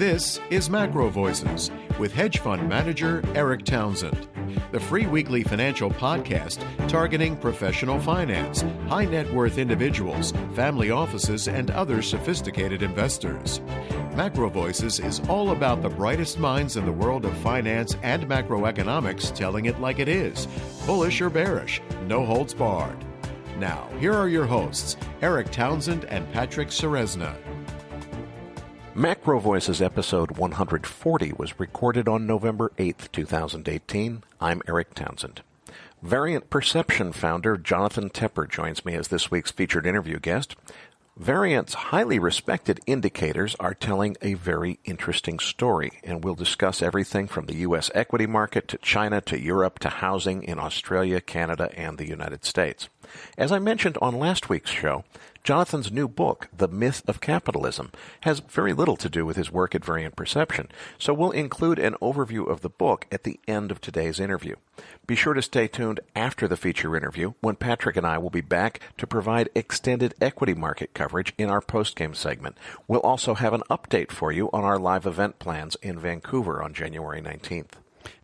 This is Macro Voices with hedge fund manager Eric Townsend, the free weekly financial podcast targeting professional finance, high net worth individuals, family offices, and other sophisticated investors. Macro Voices is all about the brightest minds in the world of finance and macroeconomics telling it like it is, bullish or bearish, no holds barred. Now, here are your hosts, Eric Townsend and Patrick Ceresna. Macro Voices episode 140 was recorded on November 8th, 2018. I'm Eric Townsend. Variant Perception founder Jonathan Tepper joins me as this week's featured interview guest. Variant's highly respected indicators are telling a very interesting story, and we'll discuss everything from the U.S. equity market to China to Europe to housing in Australia, Canada, and the United States. As I mentioned on last week's show, Jonathan's new book, The Myth of Capitalism, has very little to do with his work at Variant Perception, so we'll include an overview of the book at the end of today's interview. Be sure to stay tuned after the feature interview when Patrick and I will be back to provide extended equity market coverage in our postgame segment. We'll also have an update for you on our live event plans in Vancouver on January 19th.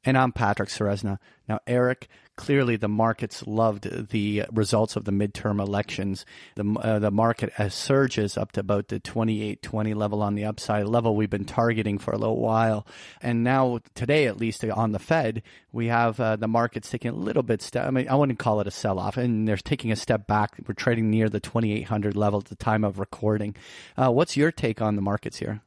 And I'm Patrick Ceresna. Now, Eric, clearly the markets loved the results of the midterm elections. The market surges up to about the 2820 level on the upside, level we've been targeting for a little while. And now today, at least on the Fed, we have the markets taking a little bit I wouldn't call it a sell-off, and they're taking a step back. We're trading near the 2800 level at the time of recording. What's your take on the markets here?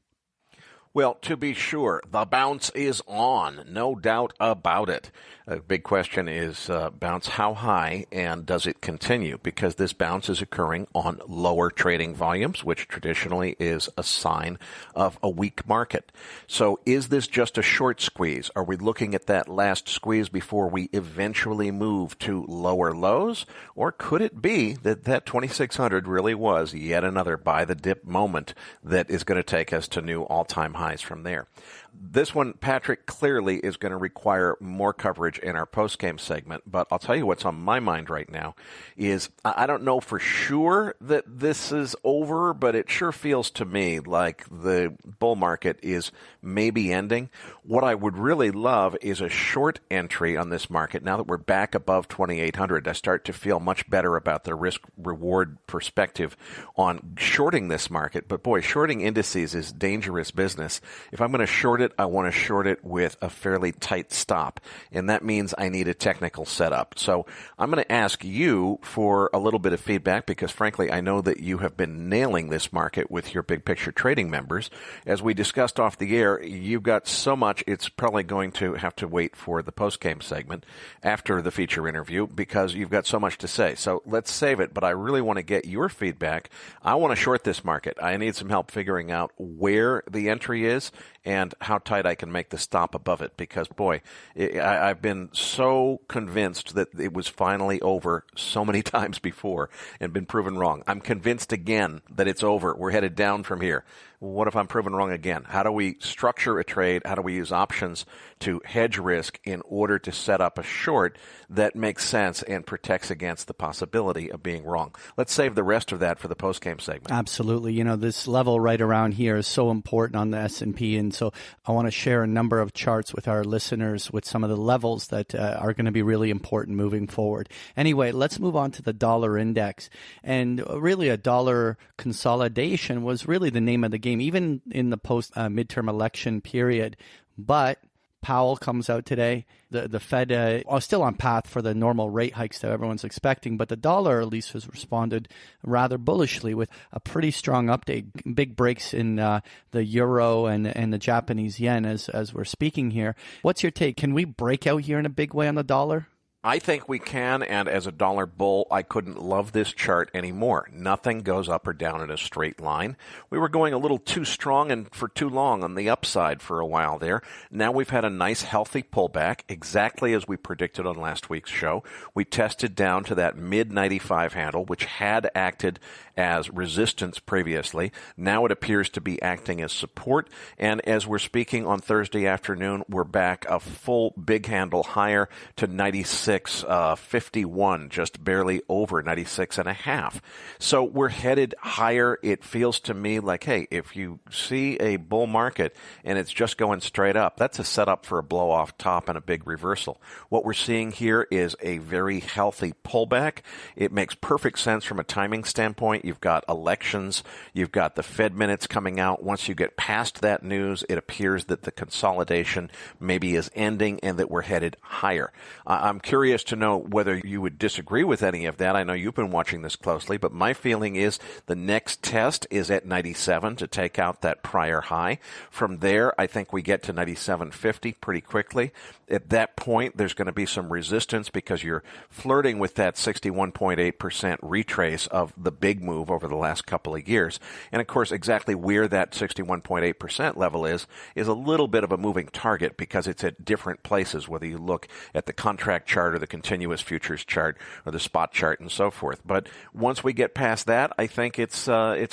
Well, to be sure, the bounce is on, no doubt about it. A big question is bounce how high, and does it continue? Because this bounce is occurring on lower trading volumes, which traditionally is a sign of a weak market. So is this just a short squeeze? Are we looking at that last squeeze before we eventually move to lower lows? Or could it be that 2600 really was yet another buy the dip moment that is going to take us to new all-time highs from there? This one, Patrick, clearly is going to require more coverage in our post-game segment, but I'll tell you what's on my mind right now is I don't know for sure that this is over, but it sure feels to me like the bull market is maybe ending. What I would really love is a short entry on this market. Now that we're back above 2800, I start to feel much better about the risk-reward perspective on shorting this market. But boy, shorting indices is dangerous business. If I'm going to short it, I want to short it with a fairly tight stop, and that means I need a technical setup. So I'm going to ask you for a little bit of feedback because, frankly, I know that you have been nailing this market with your big picture trading members. As we discussed off the air, you've got so much, it's probably going to have to wait for the post-game segment after the feature interview because you've got so much to say. So let's save it, but I really want to get your feedback. I want to short this market. I need some help figuring out where the entry is and how tight I can make the stop above it because, boy, I've been so convinced that it was finally over so many times before and been proven wrong. I'm convinced again that it's over. We're headed down from here. What if I'm proven wrong again? How do we structure a trade? How do we use options to hedge risk in order to set up a short that makes sense and protects against the possibility of being wrong? Let's save the rest of that for the post-game segment. Absolutely. You know, this level right around here is so important on the S&P, and so I want to share a number of charts with our listeners with some of the levels that are going to be really important moving forward. Anyway, let's move on to the dollar index. And really a dollar consolidation was really the name of the game, even in the post-midterm election period. But Powell comes out today. The Fed are still on path for the normal rate hikes that everyone's expecting, but the dollar at least has responded rather bullishly with a pretty strong update. Big breaks in the euro and the Japanese yen as we're speaking here. What's your take? Can we break out here in a big way on the dollar? I think we can, and as a dollar bull, I couldn't love this chart anymore. Nothing goes up or down in a straight line. We were going a little too strong and for too long on the upside for a while there. Now we've had a nice, healthy pullback, exactly as we predicted on last week's show. We tested down to that mid-95 handle, which had acted as resistance previously. Now it appears to be acting as support, and as we're speaking on Thursday afternoon, we're back a full big handle higher to 96. 96.51, just barely over 96.5. So we're headed higher. It feels to me like, hey, if you see a bull market and it's just going straight up, that's a setup for a blow-off top and a big reversal. What we're seeing here is a very healthy pullback. It makes perfect sense from a timing standpoint. You've got elections. You've got the Fed minutes coming out. Once you get past that news, it appears that the consolidation maybe is ending and that we're headed higher. I'm curious to know whether you would disagree with any of that. I know you've been watching this closely, but my feeling is the next test is at 97 to take out that prior high. From there, I think we get to 97.50 pretty quickly. At that point, there's going to be some resistance because you're flirting with that 61.8% retrace of the big move over the last couple of years. And of course, exactly where that 61.8% level is a little bit of a moving target because it's at different places, whether you look at the contract chart or the continuous futures chart or the spot chart and so forth. But once we get past that, I think it's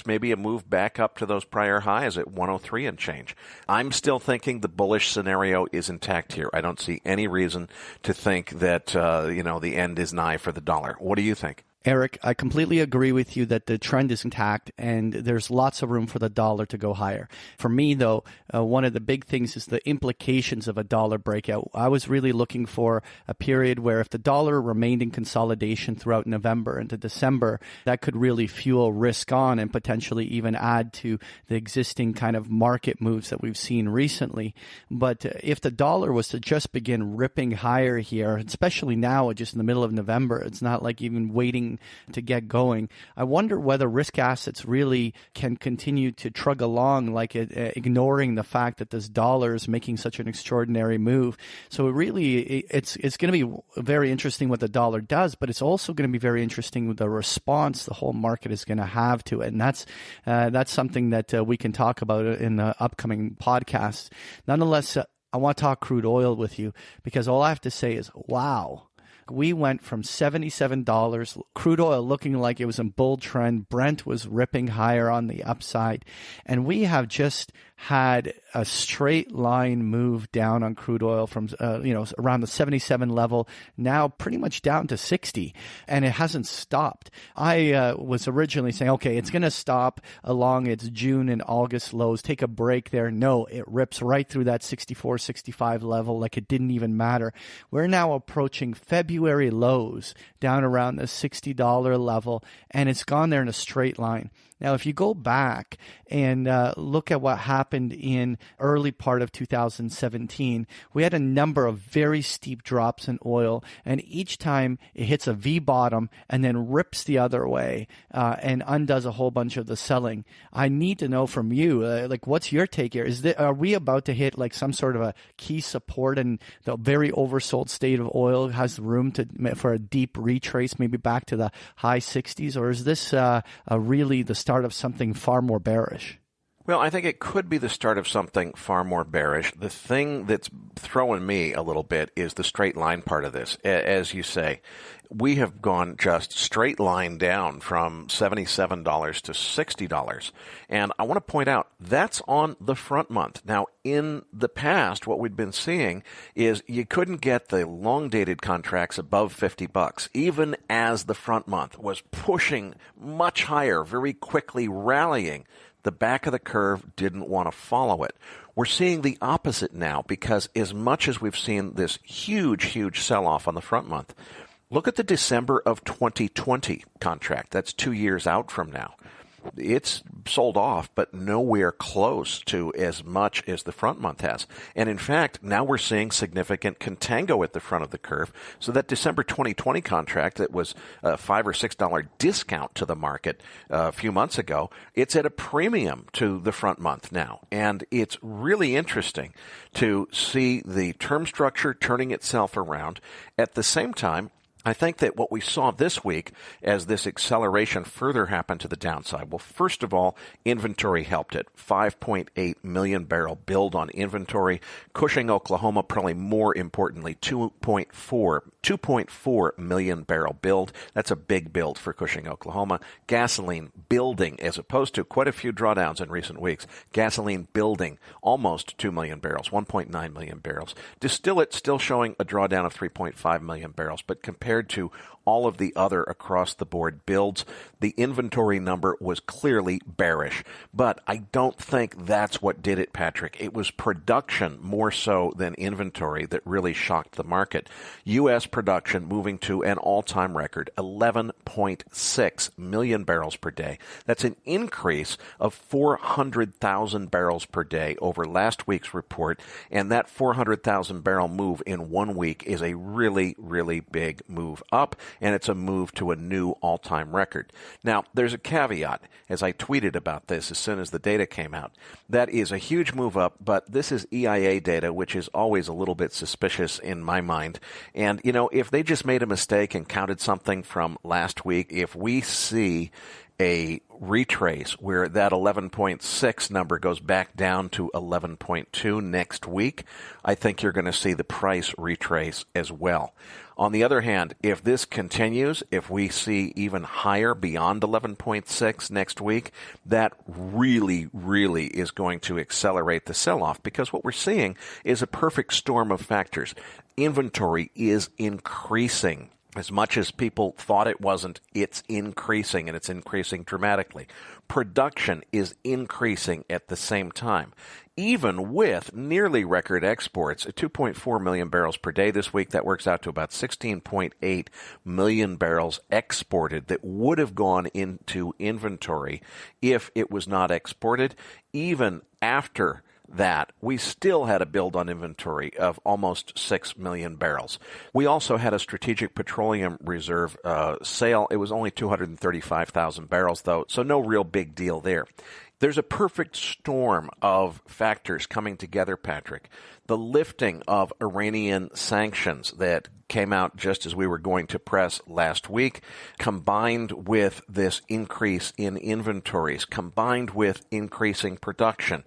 maybe a move back up to those prior highs at 103 and change. I'm still thinking the bullish scenario is intact here. I don't see any reason to think that the end is nigh for the dollar. What do you think? Eric, I completely agree with you that the trend is intact and there's lots of room for the dollar to go higher. For me, though, one of the big things is the implications of a dollar breakout. I was really looking for a period where if the dollar remained in consolidation throughout November into December, that could really fuel risk on and potentially even add to the existing kind of market moves that we've seen recently. But if the dollar was to just begin ripping higher here, especially now, just in the middle of November, it's not like even waiting to get going. I wonder whether risk assets really can continue to trug along, like ignoring the fact that this dollar is making such an extraordinary move. So it's going to be very interesting what the dollar does, but it's also going to be very interesting with the response the whole market is going to have to it. And that's something that we can talk about in the upcoming podcast. Nonetheless, I want to talk crude oil with you because all I have to say is, wow. We went from $77, crude oil looking like it was in bull trend. Brent was ripping higher on the upside. And we have just had a straight line move down on crude oil from, around the 77 level, now pretty much down to 60. And it hasn't stopped. I was originally saying, okay, it's going to stop along its June and August lows, take a break there. No, it rips right through that 64, 65 level like it didn't even matter. We're now approaching February lows down around the $60 level, and it's gone there in a straight line. Now, if you go back and look at what happened in early part of 2017, we had a number of very steep drops in oil, and each time it hits a V bottom and then rips the other way and undoes a whole bunch of the selling. I need to know from you, what's your take here? Are we about to hit like some sort of a key support, and the very oversold state of oil has room for a deep retrace, maybe back to the high 60s, or is this really the start of something far more bearish? Well, I think it could be the start of something far more bearish. The thing that's throwing me a little bit is the straight line part of this. As you say, we have gone just straight line down from $77 to $60. And I want to point out that's on the front month. Now, in the past, what we'd been seeing is you couldn't get the long-dated contracts above $50, even as the front month was pushing much higher, very quickly rallying. The back of the curve didn't want to follow it. We're seeing the opposite now because as much as we've seen this huge sell-off on the front month, look at the December of 2020 contract. That's 2 years out from now. It's sold off, but nowhere close to as much as the front month has. And in fact, now we're seeing significant contango at the front of the curve. So that December 2020 contract that was a $5 or $6 discount to the market a few months ago, it's at a premium to the front month now. And it's really interesting to see the term structure turning itself around. At the same time, I think that what we saw this week as this acceleration further happened to the downside, well, first of all, inventory helped it. 5.8 million barrel build on inventory. Cushing, Oklahoma, probably more importantly, 2.4 million barrel build. That's a big build for Cushing, Oklahoma. Gasoline building, as opposed to quite a few drawdowns in recent weeks. Gasoline building almost 2 million barrels, 1.9 million barrels. Distillate still showing a drawdown of 3.5 million barrels, but compared to all of the other across-the-board builds, the inventory number was clearly bearish. But I don't think that's what did it, Patrick. It was production more so than inventory that really shocked the market. U.S. production moving to an all-time record, 11.6 million barrels per day. That's an increase of 400,000 barrels per day over last week's report, and that 400,000 barrel move in 1 week is a really, really big move up, and it's a move to a new all-time record. Now, there's a caveat, as I tweeted about this as soon as the data came out. That is a huge move up, but this is EIA data, which is always a little bit suspicious in my mind. And, if they just made a mistake and counted something from last week, if we see a retrace where that 11.6 number goes back down to 11.2 next week, I think you're going to see the price retrace as well. On the other hand, if this continues, if we see even higher beyond 11.6 next week, that really, really is going to accelerate the sell-off, because what we're seeing is a perfect storm of factors. Inventory is increasing. As much as people thought it wasn't, it's increasing, and it's increasing dramatically. Production is increasing at the same time. Even with nearly record exports at 2.4 million barrels per day this week, that works out to about 16.8 million barrels exported that would have gone into inventory if it was not exported. Even after that, we still had a build on inventory of almost 6 million barrels. We also had a strategic petroleum reserve sale. It was only 235,000 barrels, though, so no real big deal there. There's a perfect storm of factors coming together, Patrick. The lifting of Iranian sanctions that came out just as we were going to press last week, combined with this increase in inventories, combined with increasing production.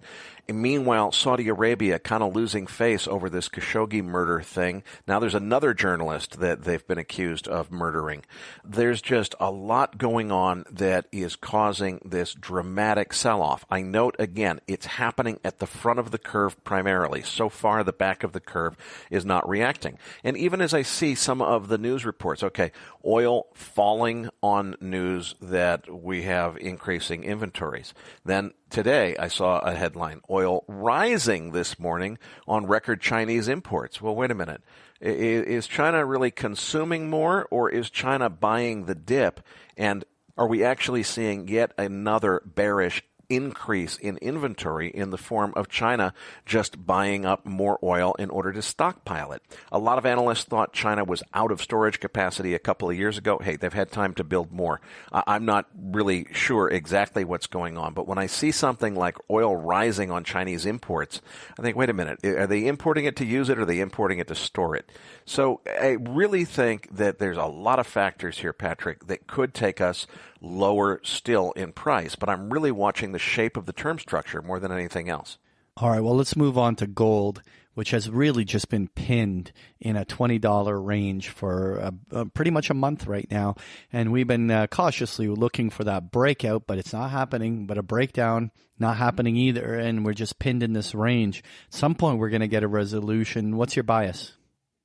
And meanwhile, Saudi Arabia kind of losing face over this Khashoggi murder thing. Now there's another journalist that they've been accused of murdering. There's just a lot going on that is causing this dramatic sell-off. I note again, it's happening at the front of the curve primarily. So far, the back of the curve is not reacting. And even as I see some of the news reports, okay, oil falling on news that we have increasing inventories. Then today I saw a headline, oil rising this morning on record Chinese imports. Well, wait a minute. Is China really consuming more, or is China buying the dip? And are we actually seeing yet another bearish increase in inventory in the form of China just buying up more oil in order to stockpile it? A lot of analysts thought China was out of storage capacity a couple of years ago. Hey, they've had time to build more. I'm not really sure exactly what's going on, but when I see something like oil rising on Chinese imports, I think, wait a minute, are they importing it to use it, or are they importing it to store it? So I really think that there's a lot of factors here, Patrick, that could take us lower still in price, but I'm really watching the shape of the term structure more than anything else. All right, well, let's move on to gold, which has really just been pinned in a $20 range for pretty much a month right now. And we've been cautiously looking for that breakout, but it's not happening. But a breakdown, not happening either. And we're just pinned in this range. At some point, we're going to get a resolution. What's your bias?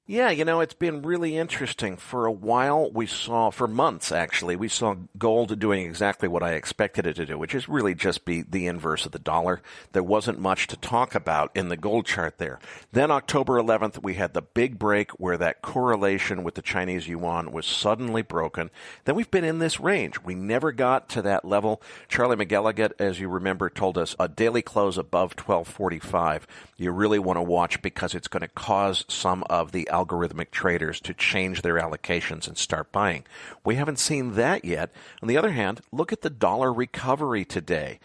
Yeah, it's been really interesting. For a while, for months actually, we saw gold doing exactly what I expected it to do, which is really just be the inverse of the dollar. There wasn't much to talk about in the gold chart there. Then October 11th, we had the big break where that correlation with the Chinese yuan was suddenly broken. Then we've been in this range. We never got to that level. Charlie McElligott, as you remember, told us a daily close above 1245. You really want to watch, because it's going to cause some of the algorithmic traders to change their allocations and start buying. We haven't seen that yet. On the other hand, look at the dollar recovery today.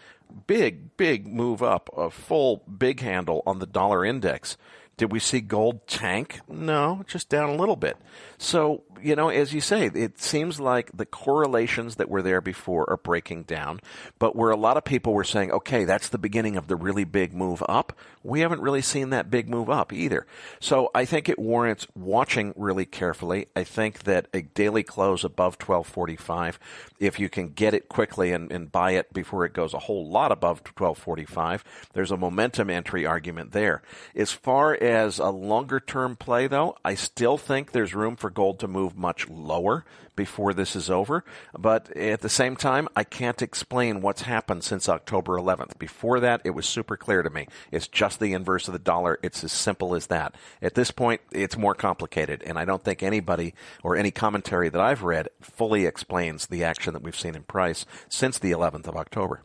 Big move up, a full big handle on the dollar index. Did we see gold tank? No, just down a little bit. So, as you say, it seems like the correlations that were there before are breaking down, but where a lot of people were saying, okay, that's the beginning of the really big move up, we haven't really seen that big move up either. So I think it warrants watching really carefully. I think that a daily close above 1245, if you can get it quickly and buy it before it goes a whole lot above 1245, there's a momentum entry argument there. As far as a longer-term play, though, I still think there's room for gold to move much lower before this is over. But at the same time, I can't explain what's happened since October 11th. Before that, it was super clear to me. It's just the inverse of the dollar. It's as simple as that. At this point, it's more complicated, and I don't think anybody or any commentary that I've read fully explains the action that we've seen in price since the 11th of October.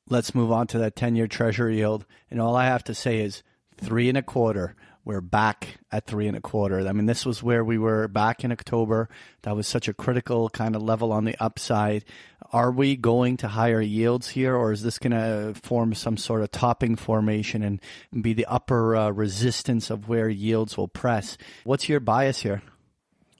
Let's move on to that 10-year Treasury yield. And all I have to say is 3.25. We're back at 3.25. I mean, this was where we were back in October. That was such a critical kind of level on the upside. Are we going to higher yields here, or is this going to form some sort of topping formation and be the upper resistance of where yields will press? What's your bias here?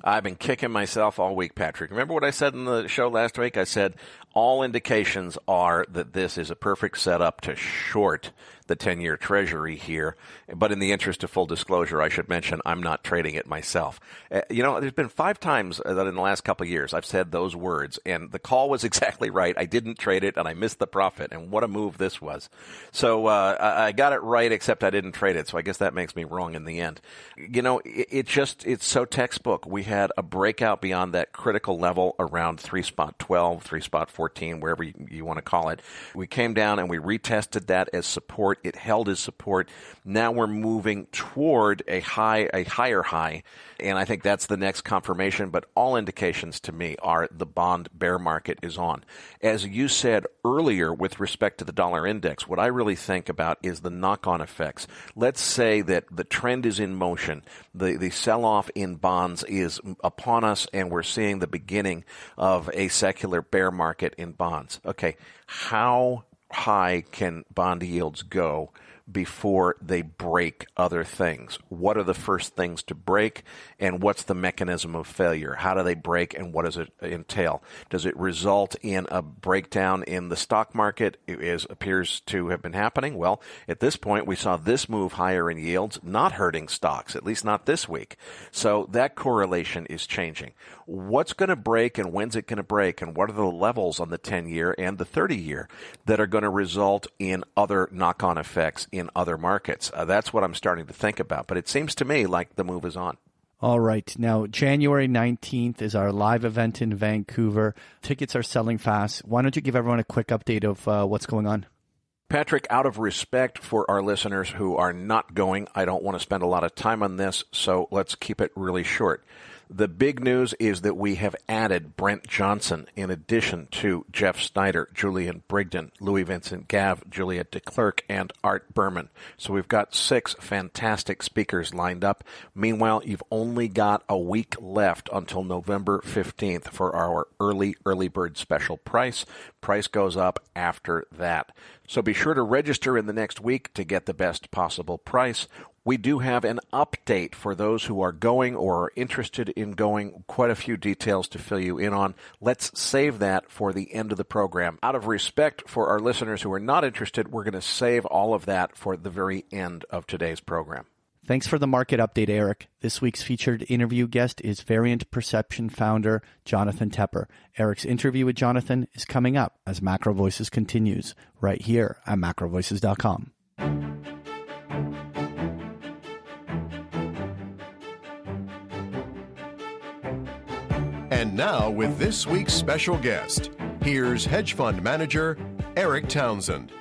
I've been kicking myself all week, Patrick. Remember what I said in the show last week? I said all indications are that this is a perfect setup to short the 10-year Treasury here. But in the interest of full disclosure, I should mention I'm not trading it myself. There's been 5 times that in the last couple of years I've said those words, and the call was exactly right. I didn't trade it, and I missed the profit, and what a move this was. So I got it right, except I didn't trade it, so I guess that makes me wrong in the end. It's so textbook. We had a breakout beyond that critical level around 3.12, 3.14, wherever you want to call it. We came down and we retested that as support. It held as support. Now we're moving toward a higher high, and I think that's the next confirmation. But all indications to me are the bond bear market is on. As you said earlier with respect to the dollar index, what I really think about is the knock-on effects. Let's say that the trend is in motion. The sell-off in bonds is upon us, and we're seeing the beginning of a secular bear market in bonds. Okay, how high can bond yields go before they break other things? What are the first things to break, and what's the mechanism of failure? How do they break, and what does it entail? Does it result in a breakdown in the stock market, as appears to have been happening? Well, at this point, we saw this move higher in yields, not hurting stocks, at least not this week. So that correlation is changing. What's going to break, and when's it going to break, and what are the levels on the 10-year and the 30-year that are going to result in other knock-on effects in other markets? That's what I'm starting to think about. But it seems to me like the move is on. All right. Now, January 19th is our live event in Vancouver. Tickets are selling fast. Why don't you give everyone a quick update of what's going on? Patrick, out of respect for our listeners who are not going, I don't want to spend a lot of time on this, so let's keep it really short. The big news is that we have added Brent Johnson in addition to Jeff Snyder, Julian Brigden, Louis Vincent Gav, Juliet DeClercq, and Art Berman. So we've got 6 fantastic speakers lined up. Meanwhile, you've only got a week left until November 15th for our early bird special price. Price goes up after that. So be sure to register in the next week to get the best possible price. We do have an update for those who are going or are interested in going, quite a few details to fill you in on. Let's save that for the end of the program. Out of respect for our listeners who are not interested, we're going to save all of that for the very end of today's program. Thanks for the market update, Eric. This week's featured interview guest is Variant Perception founder Jonathan Tepper. Eric's interview with Jonathan is coming up as Macro Voices continues right here at macrovoices.com. And now, with this week's special guest, here's hedge fund manager Eric Townsend.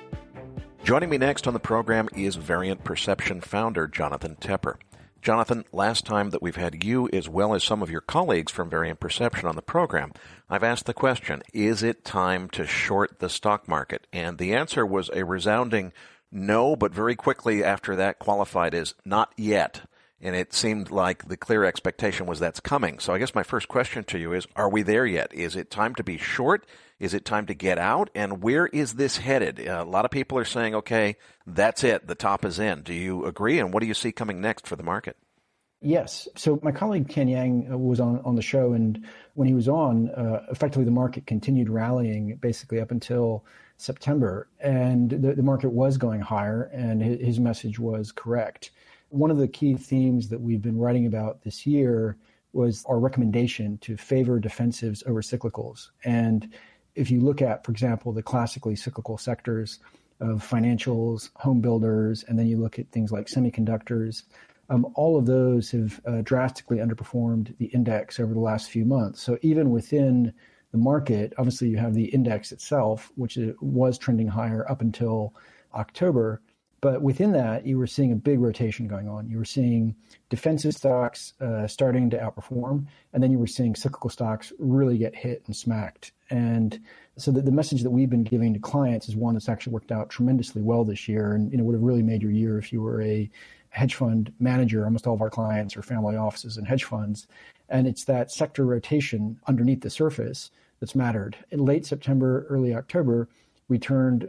Joining me next on the program is Variant Perception founder Jonathan Tepper. Jonathan, last time that we've had you as well as some of your colleagues from Variant Perception on the program, I've asked the question, is it time to short the stock market? And the answer was a resounding no, but very quickly after that qualified as not yet. And it seemed like the clear expectation was that's coming. So I guess my first question to you is, are we there yet? Is it time to be short? Is it time to get out? And where is this headed? A lot of people are saying, okay, that's it. The top is in. Do you agree? And what do you see coming next for the market? Yes. So my colleague Ken Yang was on the show, and when he was on, effectively the market continued rallying basically up until September, and the market was going higher, and his message was correct. One of the key themes that we've been writing about this year was our recommendation to favor defensives over cyclicals. And if you look at, for example, the classically cyclical sectors of financials, home builders, and then you look at things like semiconductors, all of those have drastically underperformed the index over the last few months. So even within the market, obviously you have the index itself, which was trending higher up until October. But within that, you were seeing a big rotation going on. You were seeing defensive stocks starting to outperform, and then you were seeing cyclical stocks really get hit and smacked. And so the message that we've been giving to clients is one that's actually worked out tremendously well this year, and would have really made your year if you were a hedge fund manager. Almost all of our clients are family offices and hedge funds. And it's that sector rotation underneath the surface that's mattered. In late September, early October, we turned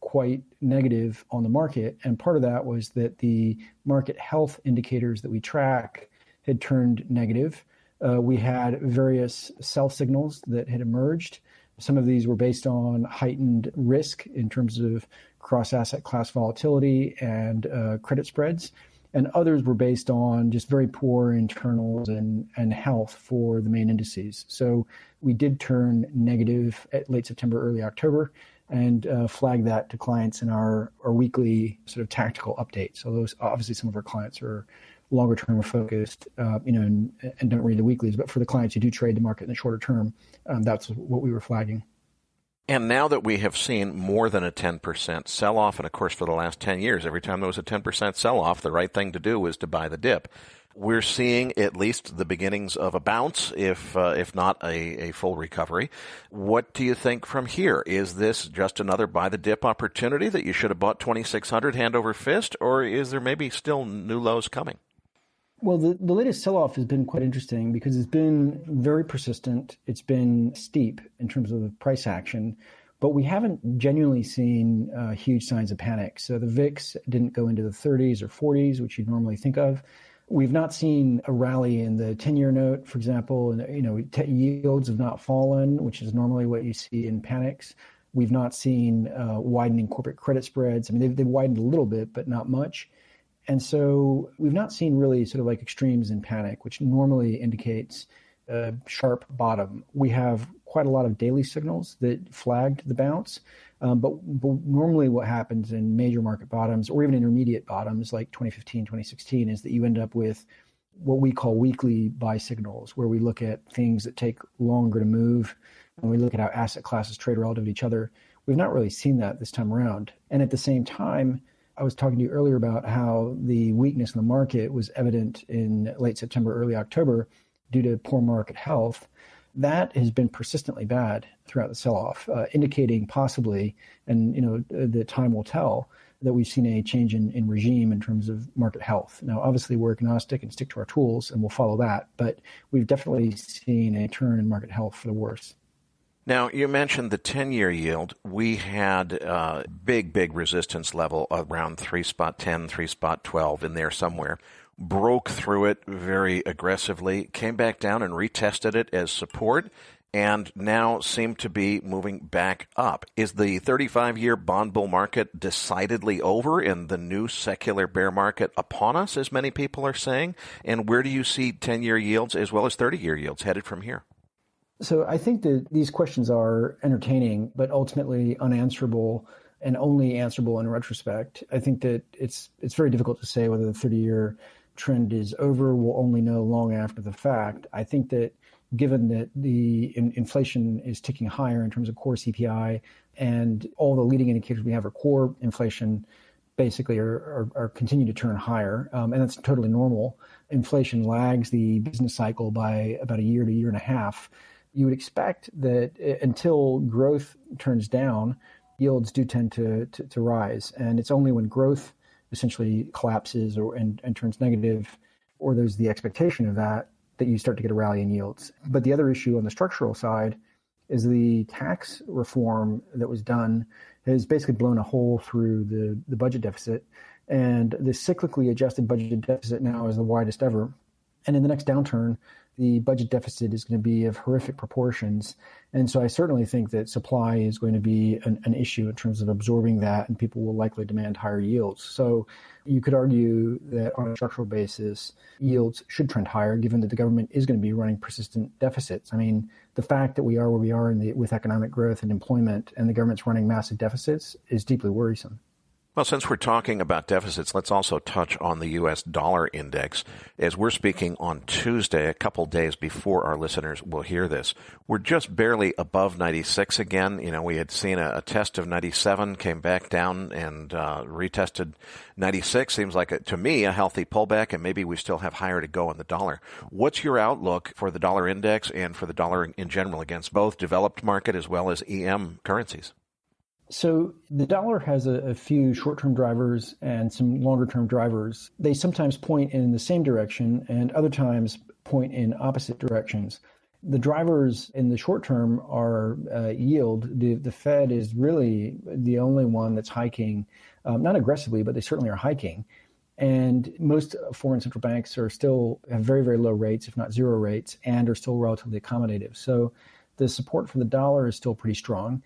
quite negative on the market. And part of that was that the market health indicators that we track had turned negative. We had various sell signals that had emerged. Some of these were based on heightened risk in terms of cross-asset class volatility and credit spreads. And others were based on just very poor internals and health for the main indices. So we did turn negative at late September, early October, and flag that to clients in our weekly sort of tactical update. So those, obviously some of our clients are longer term focused, and don't read the weeklies. But for the clients who do trade the market in the shorter term, that's what we were flagging. And now that we have seen more than a 10% sell-off, and of course for the last 10 years, every time there was a 10% sell-off, the right thing to do was to buy the dip. We're seeing at least the beginnings of a bounce, if not a full recovery. What do you think from here? Is this just another buy the dip opportunity that you should have bought 2,600 hand over fist, or is there maybe still new lows coming? Well, the latest sell-off has been quite interesting because it's been very persistent. It's been steep in terms of the price action, but we haven't genuinely seen huge signs of panic. So the VIX didn't go into the 30s or 40s, which you'd normally think of. We've not seen a rally in the 10-year note, for example, and yields have not fallen, which is normally what you see in panics. We've not seen widening corporate credit spreads. I mean, they've widened a little bit, but not much. And so we've not seen really sort of like extremes in panic, which normally indicates a sharp bottom. We have quite a lot of daily signals that flagged the bounce. But normally what happens in major market bottoms or even intermediate bottoms like 2015, 2016 is that you end up with what we call weekly buy signals, where we look at things that take longer to move and we look at how asset classes trade relative to each other. We've not really seen that this time around. And at the same time, I was talking to you earlier about how the weakness in the market was evident in late September, early October due to poor market health. That has been persistently bad throughout the sell-off, indicating possibly, and the time will tell, that we've seen a change in regime in terms of market health. Now, obviously, we're agnostic and stick to our tools, and we'll follow that, but we've definitely seen a turn in market health for the worse. Now, you mentioned the 10-year yield. We had a big resistance level around 3.10, 3.12 in there somewhere. Broke through it very aggressively, came back down and retested it as support, and now seem to be moving back up. Is the 35-year bond bull market decidedly over and the new secular bear market upon us, as many people are saying? And where do you see 10-year yields as well as 30-year yields headed from here? So I think that these questions are entertaining, but ultimately unanswerable and only answerable in retrospect. I think that it's very difficult to say whether the 30-year trend is over. We'll only know long after the fact. I think that given that the inflation is ticking higher in terms of core CPI and all the leading indicators we have are core inflation basically are continue to turn higher, and that's totally normal. Inflation lags the business cycle by about a year to year and a half. You would expect that until growth turns down, yields do tend to rise. And it's only when growth essentially collapses and turns negative or there's the expectation of that you start to get a rally in yields. But the other issue on the structural side is the tax reform that was done has basically blown a hole through the budget deficit. And the cyclically adjusted budget deficit now is the widest ever. And in the next downturn, the budget deficit is going to be of horrific proportions. And so I certainly think that supply is going to be an issue in terms of absorbing that, and people will likely demand higher yields. So you could argue that on a structural basis, yields should trend higher, given that the government is going to be running persistent deficits. I mean, the fact that we are where we are with economic growth and employment, and the government's running massive deficits, is deeply worrisome. Well, since we're talking about deficits, let's also touch on the U.S. dollar index. As we're speaking on Tuesday, a couple days before our listeners will hear this, we're just barely above 96 again. You know, we had seen a test of 97, came back down and retested 96. Seems like, to me, a healthy pullback, and maybe we still have higher to go on the dollar. What's your outlook for the dollar index and for the dollar in general against both developed market as well as EM currencies? So the dollar has a few short-term drivers and some longer-term drivers. They sometimes point in the same direction and other times point in opposite directions. The drivers in the short term are yield. The Fed is really the only one that's hiking, not aggressively, but they certainly are hiking. And most foreign central banks are still have very, very low rates, if not zero rates, and are still relatively accommodative. So the support for the dollar is still pretty strong.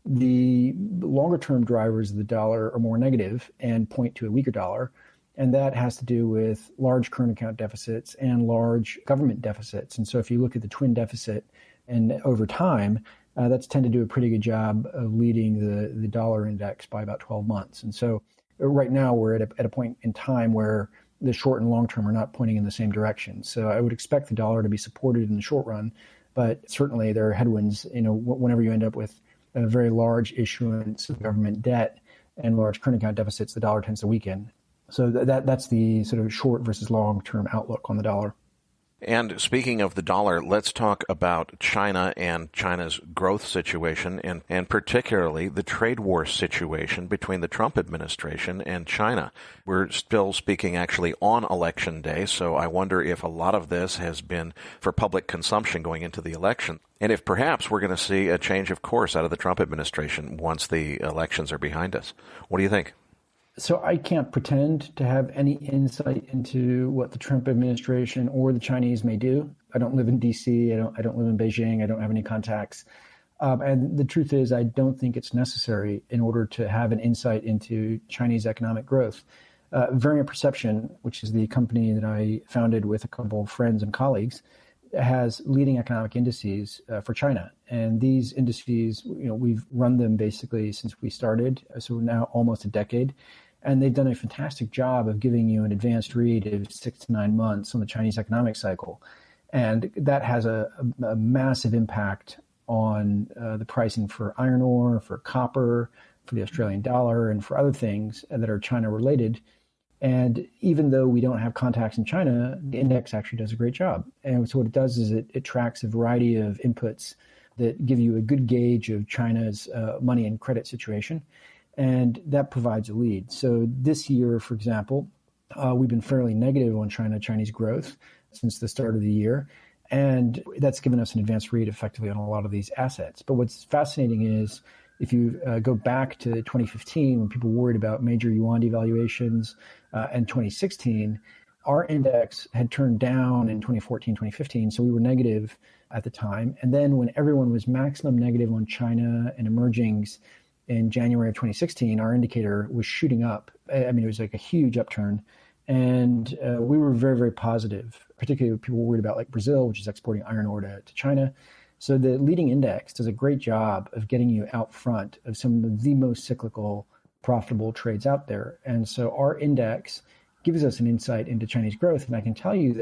The longer-term drivers of the dollar are more negative and point to a weaker dollar, and that has to do with large current account deficits and large government deficits. And so if you look at the twin deficit, and over time, that's tended to do a pretty good job of leading the dollar index by about 12 months. And so right now we're at a point in time where the short and long term are not pointing in the same direction. So I would expect the dollar to be supported in the short run, but certainly there are headwinds, whenever you end up with a very large issuance of government debt and large current account deficits, the dollar tends to weaken. So that's the sort of short versus long-term outlook on the dollar. And speaking of the dollar, let's talk about China and China's growth situation, and particularly the trade war situation between the Trump administration and China. We're still speaking actually on Election Day, so I wonder if a lot of this has been for public consumption going into the election, and if perhaps we're going to see a change of course out of the Trump administration once the elections are behind us. What do you think? So I can't pretend to have any insight into what the Trump administration or the Chinese may do. I don't live in D.C. I don't live in Beijing. I don't have any contacts. And the truth is, I don't think it's necessary in order to have an insight into Chinese economic growth. Variant Perception, which is the company that I founded with a couple of friends and colleagues, has leading economic indices for China. And these indices, we've run them basically since we started, so now almost a decade. And they've done a fantastic job of giving you an advanced read of 6 to 9 months on the Chinese economic cycle. And that has a massive impact on the pricing for iron ore, for copper, for the Australian dollar, and for other things that are China related. And even though we don't have contacts in China, the index actually does a great job. And so what it does is it tracks a variety of inputs that give you a good gauge of China's money and credit situation. And that provides a lead. So this year, for example, we've been fairly negative on Chinese growth since the start of the year. And that's given us an advanced read effectively on a lot of these assets. But what's fascinating is if you go back to 2015, when people worried about major yuan devaluations, and 2016, our index had turned down in 2014, 2015. So we were negative at the time. And then when everyone was maximum negative on China and emergings in January of 2016, our indicator was shooting up. I mean, it was like a huge upturn. And we were very, very positive, particularly when people were worried about like Brazil, which is exporting iron ore to China. So the leading index does a great job of getting you out front of some of the most cyclical, profitable trades out there. And so our index gives us an insight into Chinese growth. And I can tell you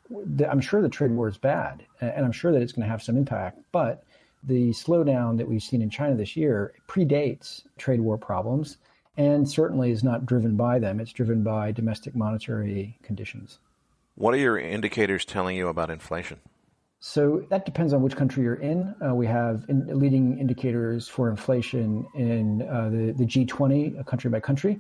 that I'm sure the trade war is bad, and I'm sure that it's going to have some impact. But the slowdown that we've seen in China this year predates trade war problems and certainly is not driven by them. It's driven by domestic monetary conditions. What are your indicators telling you about inflation? So that depends on which country you're in. We have leading indicators for inflation in the G20, country by country.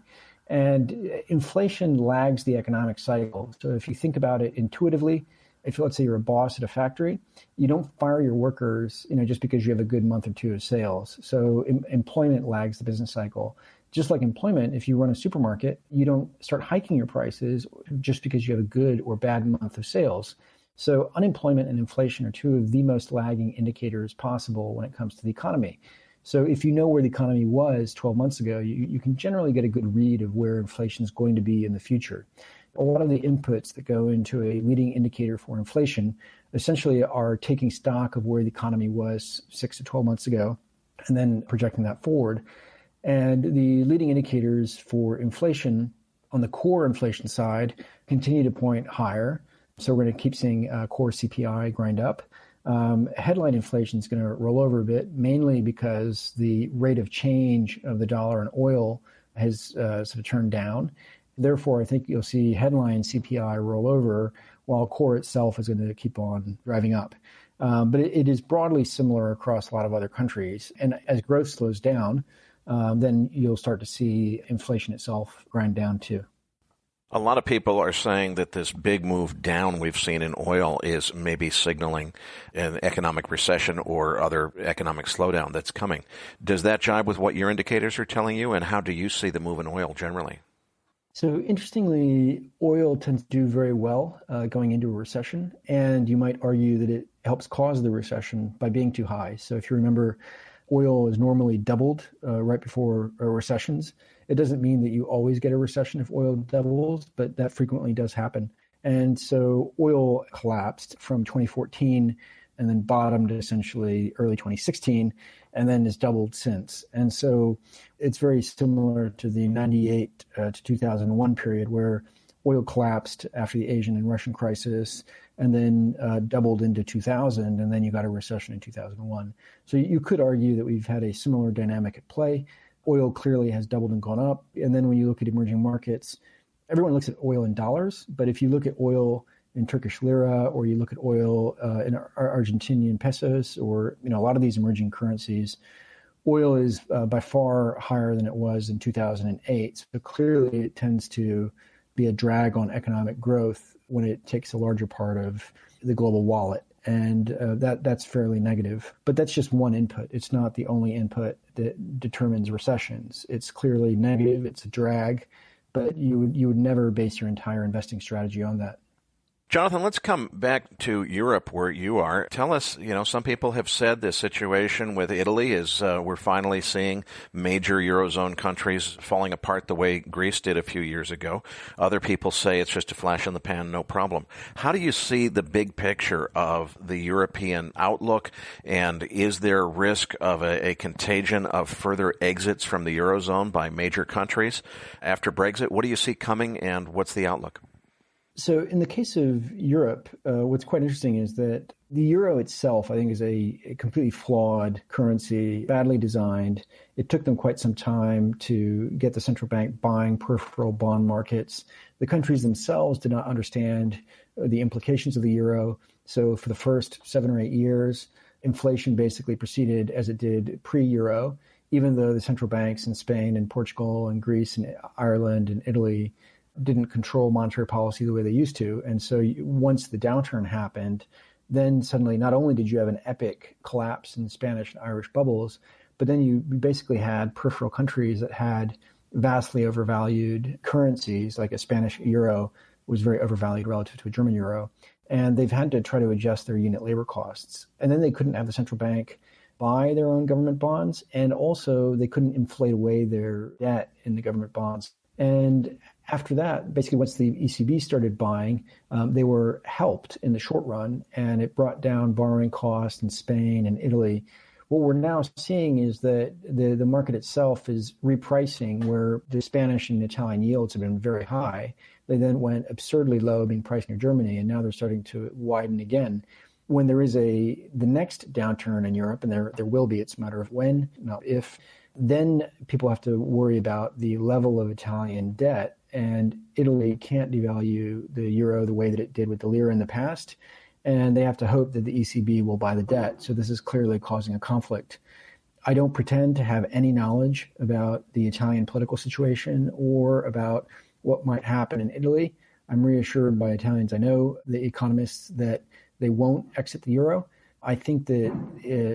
And inflation lags the economic cycle. So if you think about it intuitively, if let's say you're a boss at a factory, you don't fire your workers, just because you have a good month or two of sales. So employment lags the business cycle. Just like employment, if you run a supermarket, you don't start hiking your prices just because you have a good or bad month of sales. So unemployment and inflation are two of the most lagging indicators possible when it comes to the economy. So if you know where the economy was 12 months ago, you can generally get a good read of where inflation is going to be in the future. A lot of the inputs that go into a leading indicator for inflation essentially are taking stock of where the economy was 6 to 12 months ago and then projecting that forward. And the leading indicators for inflation on the core inflation side continue to point higher. So we're going to keep seeing core CPI grind up. Headline inflation is going to roll over a bit, mainly because the rate of change of the dollar and oil has sort of turned down. Therefore, I think you'll see headline CPI roll over while core itself is going to keep on driving up. But it is broadly similar across a lot of other countries. And as growth slows down, then you'll start to see inflation itself grind down too. A lot of people are saying that this big move down we've seen in oil is maybe signaling an economic recession or other economic slowdown that's coming. Does that jibe with what your indicators are telling you, and how do you see the move in oil generally? So interestingly, oil tends to do very well going into a recession, and you might argue that it helps cause the recession by being too high. So if you remember, oil is normally doubled right before recessions. It doesn't mean that you always get a recession if oil doubles, but that frequently does happen. And so oil collapsed from 2014 and then bottomed essentially early 2016 and then has doubled since. And so it's very similar to the 98 to 2001 period where oil collapsed after the Asian and Russian crisis and then doubled into 2000, and then you got a recession in 2001. So you could argue that we've had a similar dynamic at play. Oil clearly has doubled and gone up. And then when you look at emerging markets, everyone looks at oil in dollars. But if you look at oil in Turkish lira, or you look at oil in Argentinian pesos, or a lot of these emerging currencies, oil is by far higher than it was in 2008. So clearly it tends to be a drag on economic growth when it takes a larger part of the global wallet. And that's fairly negative. But that's just one input. It's not the only input that determines recessions. It's clearly negative. It's a drag. But you would never base your entire investing strategy on that. Jonathan, let's come back to Europe where you are. Tell us, some people have said the situation with Italy is we're finally seeing major Eurozone countries falling apart the way Greece did a few years ago. Other people say it's just a flash in the pan, no problem. How do you see the big picture of the European outlook, and is there risk of a contagion of further exits from the Eurozone by major countries after Brexit? What do you see coming, and what's the outlook? So in the case of Europe, what's quite interesting is that the euro itself, I think, is a completely flawed currency, badly designed. It took them quite some time to get the central bank buying peripheral bond markets. The countries themselves did not understand the implications of the euro. So for the first 7 or 8 years, inflation basically proceeded as it did pre-euro, even though the central banks in Spain and Portugal and Greece and Ireland and Italy didn't control monetary policy the way they used to. And so once the downturn happened, then suddenly not only did you have an epic collapse in Spanish and Irish bubbles, but then you basically had peripheral countries that had vastly overvalued currencies, like a Spanish euro was very overvalued relative to a German euro. And they've had to try to adjust their unit labor costs. And then they couldn't have the central bank buy their own government bonds. And also they couldn't inflate away their debt in the government bonds. And after that, basically once the ECB started buying, they were helped in the short run, and it brought down borrowing costs in Spain and Italy. What we're now seeing is that the market itself is repricing, where the Spanish and Italian yields have been very high. They then went absurdly low, being priced near Germany, and now they're starting to widen again. When there is the next downturn in Europe, and there will be, it's a matter of when, not if, then people have to worry about the level of Italian debt. And Italy can't devalue the euro the way that it did with the lira in the past. And they have to hope that the ECB will buy the debt. So this is clearly causing a conflict. I don't pretend to have any knowledge about the Italian political situation or about what might happen in Italy. I'm reassured by Italians I know, the economists, that they won't exit the euro. I think that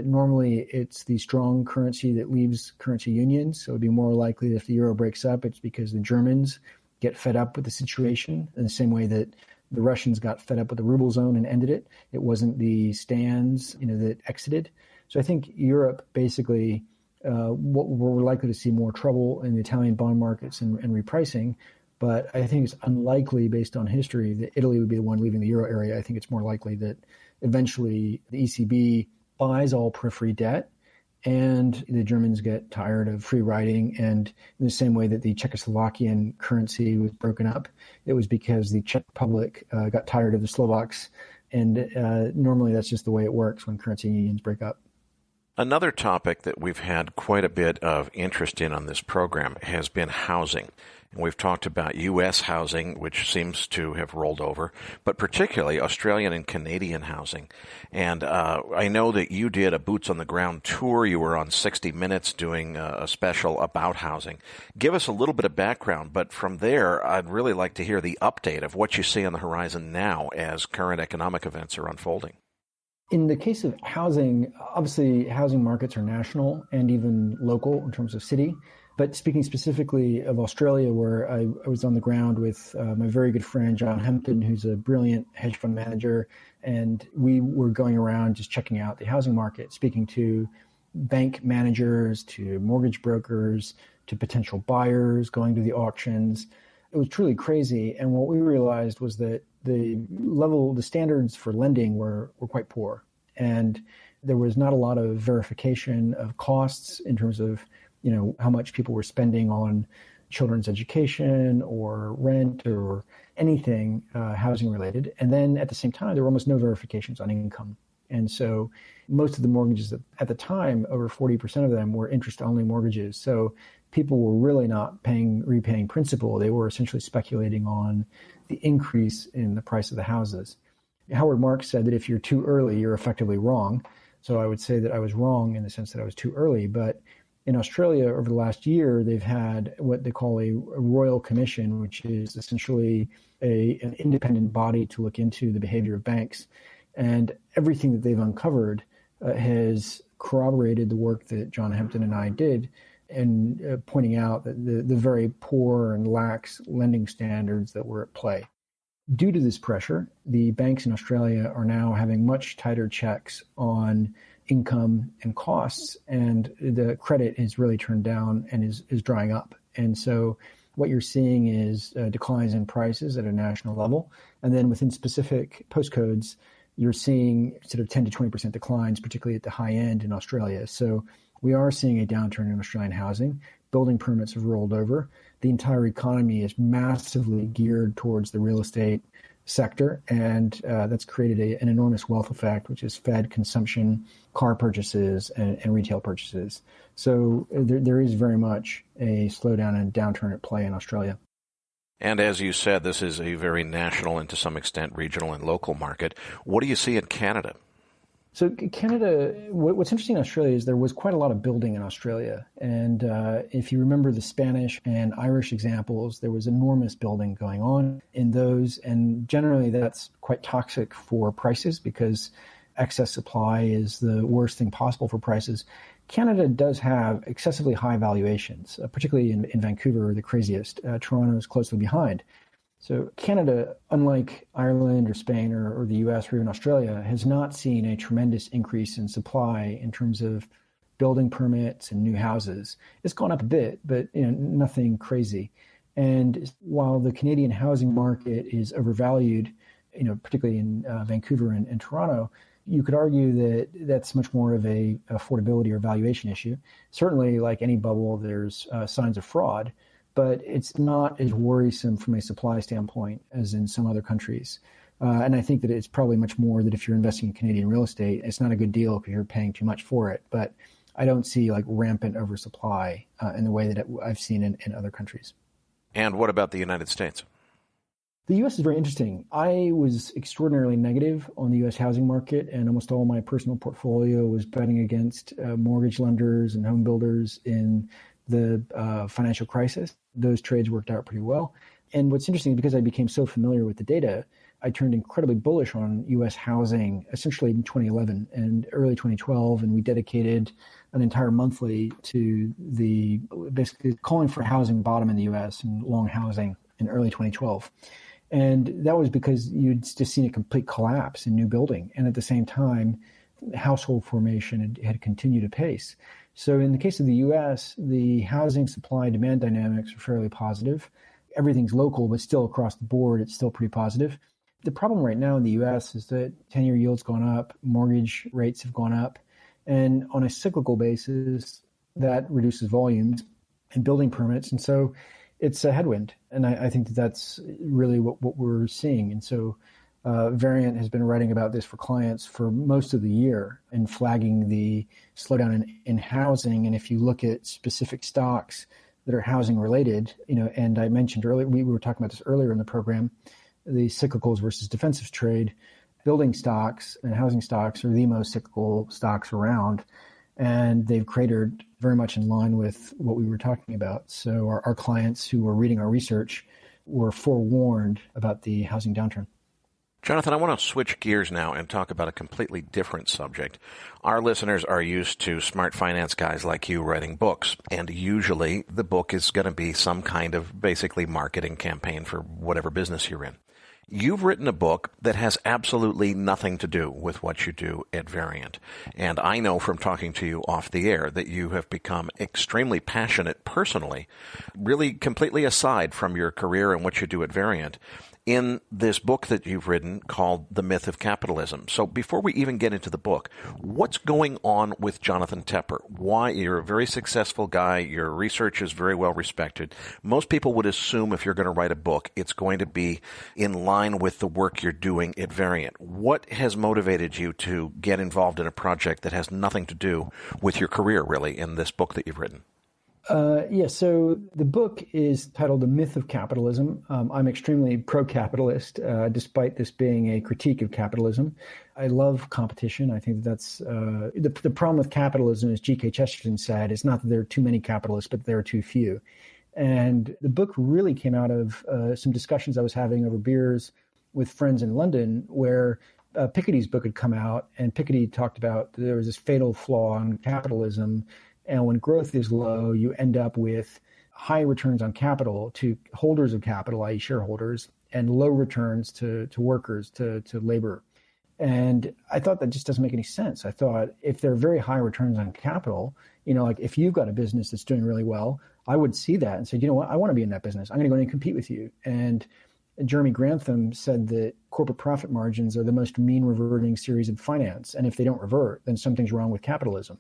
normally it's the strong currency that leaves currency unions. So it would be more likely that if the euro breaks up, it's because the Germans get fed up with the situation in the same way that the Russians got fed up with the ruble zone and ended it. It wasn't the stands, that exited. So I think Europe basically, we're likely to see more trouble in the Italian bond markets and repricing. But I think it's unlikely, based on history, that Italy would be the one leaving the euro area. I think it's more likely that eventually the ECB buys all periphery debt and the Germans get tired of free riding. And in the same way that the Czechoslovakian currency was broken up, it was because the Czech Republic got tired of the Slovaks. And normally that's just the way it works when currency unions break up. Another topic that we've had quite a bit of interest in on this program has been housing. And we've talked about U.S. housing, which seems to have rolled over, but particularly Australian and Canadian housing. And I know that you did a boots-on-the-ground tour. You were on 60 Minutes doing a special about housing. Give us a little bit of background, but from there, I'd really like to hear the update of what you see on the horizon now as current economic events are unfolding. In the case of housing, obviously housing markets are national and even local in terms of city. But speaking specifically of Australia, where I was on the ground with my very good friend, John Hempton, who's a brilliant hedge fund manager, and we were going around just checking out the housing market, speaking to bank managers, to mortgage brokers, to potential buyers, going to the auctions. It was truly crazy. And what we realized was that the standards for lending were quite poor. And there was not a lot of verification of costs in terms of, how much people were spending on children's education or rent or anything housing related. And then at the same time, there were almost no verifications on income. And so most of the mortgages at the time, over 40% of them were interest-only mortgages. So people were really not repaying principal. They were essentially speculating on the increase in the price of the houses. Howard Marks said that if you're too early, you're effectively wrong. So I would say that I was wrong in the sense that I was too early. But in Australia, over the last year, they've had what they call a Royal Commission, which is essentially an independent body to look into the behavior of banks. And everything that they've uncovered has corroborated the work that John Hempton and I did, and pointing out that the very poor and lax lending standards that were at play. Due to this pressure, the banks in Australia are now having much tighter checks on income and costs, and the credit is really turned down and is drying up. And so what you're seeing is declines in prices at a national level. And then within specific postcodes, you're seeing sort of 10 to 20% declines, particularly at the high end in Australia. So we are seeing a downturn in Australian housing. Building permits have rolled over. The entire economy is massively geared towards the real estate sector, and that's created an enormous wealth effect, which has fed consumption, car purchases, and retail purchases. So there is very much a slowdown and downturn at play in Australia. And as you said, this is a very national and to some extent regional and local market. What do you see in Canada? So Canada, what's interesting in Australia is there was quite a lot of building in Australia. And if you remember the Spanish and Irish examples, there was enormous building going on in those. And generally that's quite toxic for prices because excess supply is the worst thing possible for prices. Canada does have excessively high valuations, particularly in Vancouver, the craziest. Toronto is closely behind. So Canada, unlike Ireland or Spain or the US or even Australia, has not seen a tremendous increase in supply in terms of building permits and new houses. It's gone up a bit, but nothing crazy. And while the Canadian housing market is overvalued, particularly in Vancouver and Toronto, you could argue that that's much more of a affordability or valuation issue. Certainly, like any bubble, there's signs of fraud, but it's not as worrisome from a supply standpoint as in some other countries. And I think that it's probably much more that if you're investing in Canadian real estate, it's not a good deal because you're paying too much for it. But I don't see like rampant oversupply in the way that I've seen in other countries. And what about the United States? The U.S. is very interesting. I was extraordinarily negative on the U.S. housing market, and almost all my personal portfolio was betting against mortgage lenders and home builders in the financial crisis. Those trades worked out pretty well. And what's interesting is because I became so familiar with the data, I turned incredibly bullish on U.S. housing essentially in 2011 and early 2012, and we dedicated an entire monthly to the basically calling for housing bottom in the U.S. and long housing in early 2012. And that was because you'd just seen a complete collapse in new building. And at the same time, household formation had continued apace. So in the case of the U.S., the housing supply demand dynamics are fairly positive. Everything's local, but still across the board, it's still pretty positive. The problem right now in the U.S. is that 10-year yields gone up, mortgage rates have gone up, and on a cyclical basis, that reduces volumes and building permits. And so it's a headwind. And I think that that's really what we're seeing. And so Variant has been writing about this for clients for most of the year and flagging the slowdown in housing. And if you look at specific stocks that are housing related, and I mentioned earlier, we were talking about this earlier in the program, the cyclicals versus defensive trade, building stocks and housing stocks are the most cyclical stocks around. And they've cratered very much in line with what we were talking about. So our clients who were reading our research were forewarned about the housing downturn. Jonathan, I want to switch gears now and talk about a completely different subject. Our listeners are used to smart finance guys like you writing books, and usually the book is going to be some kind of basically marketing campaign for whatever business you're in. You've written a book that has absolutely nothing to do with what you do at Variant. And I know from talking to you off the air that you have become extremely passionate personally, really completely aside from your career and what you do at Variant, in this book that you've written called The Myth of Capitalism. So before we even get into the book, what's going on with Jonathan Tepper? Why? You're a very successful guy. Your research is very well respected. Most people would assume if you're going to write a book, it's going to be in line with the work you're doing at Variant. What has motivated you to get involved in a project that has nothing to do with your career, really, in this book that you've written? So the book is titled The Myth of Capitalism. I'm extremely pro-capitalist, despite this being a critique of capitalism. I love competition. I think that's the problem with capitalism, as G.K. Chesterton said, is not that there are too many capitalists, but there are too few. And the book really came out of some discussions I was having over beers with friends in London, where Piketty's book had come out, and Piketty talked about there was this fatal flaw in capitalism. And when growth is low, you end up with high returns on capital to holders of capital, i.e. shareholders, and low returns to workers, to labor. And I thought that just doesn't make any sense. I thought if there are very high returns on capital, like if you've got a business that's doing really well, I would see that and say, you know what, I want to be in that business. I'm going to go in and compete with you. And Jeremy Grantham said that corporate profit margins are the most mean reverting series in finance. And if they don't revert, then something's wrong with capitalism.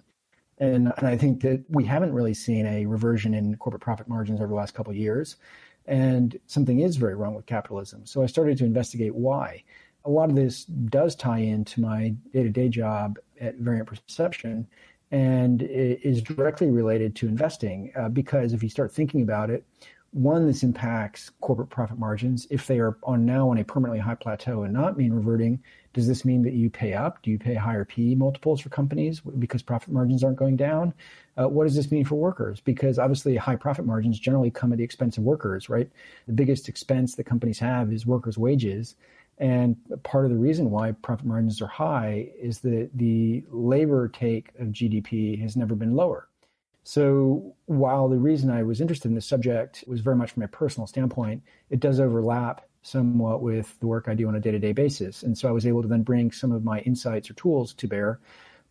And I think that we haven't really seen a reversion in corporate profit margins over the last couple of years. And something is very wrong with capitalism. So I started to investigate why. A lot of this does tie into my day-to-day job at Variant Perception, and it is directly related to investing. Because if you start thinking about it, one, this impacts corporate profit margins. If they are now on a permanently high plateau and not mean reverting, does this mean that you pay up? Do you pay higher PE multiples for companies because profit margins aren't going down? What does this mean for workers? Because obviously high profit margins generally come at the expense of workers, right? The biggest expense that companies have is workers' wages. And part of the reason why profit margins are high is that the labor take of GDP has never been lower. So while the reason I was interested in this subject was very much from a personal standpoint, it does overlap somewhat with the work I do on a day-to-day basis. And so I was able to then bring some of my insights or tools to bear.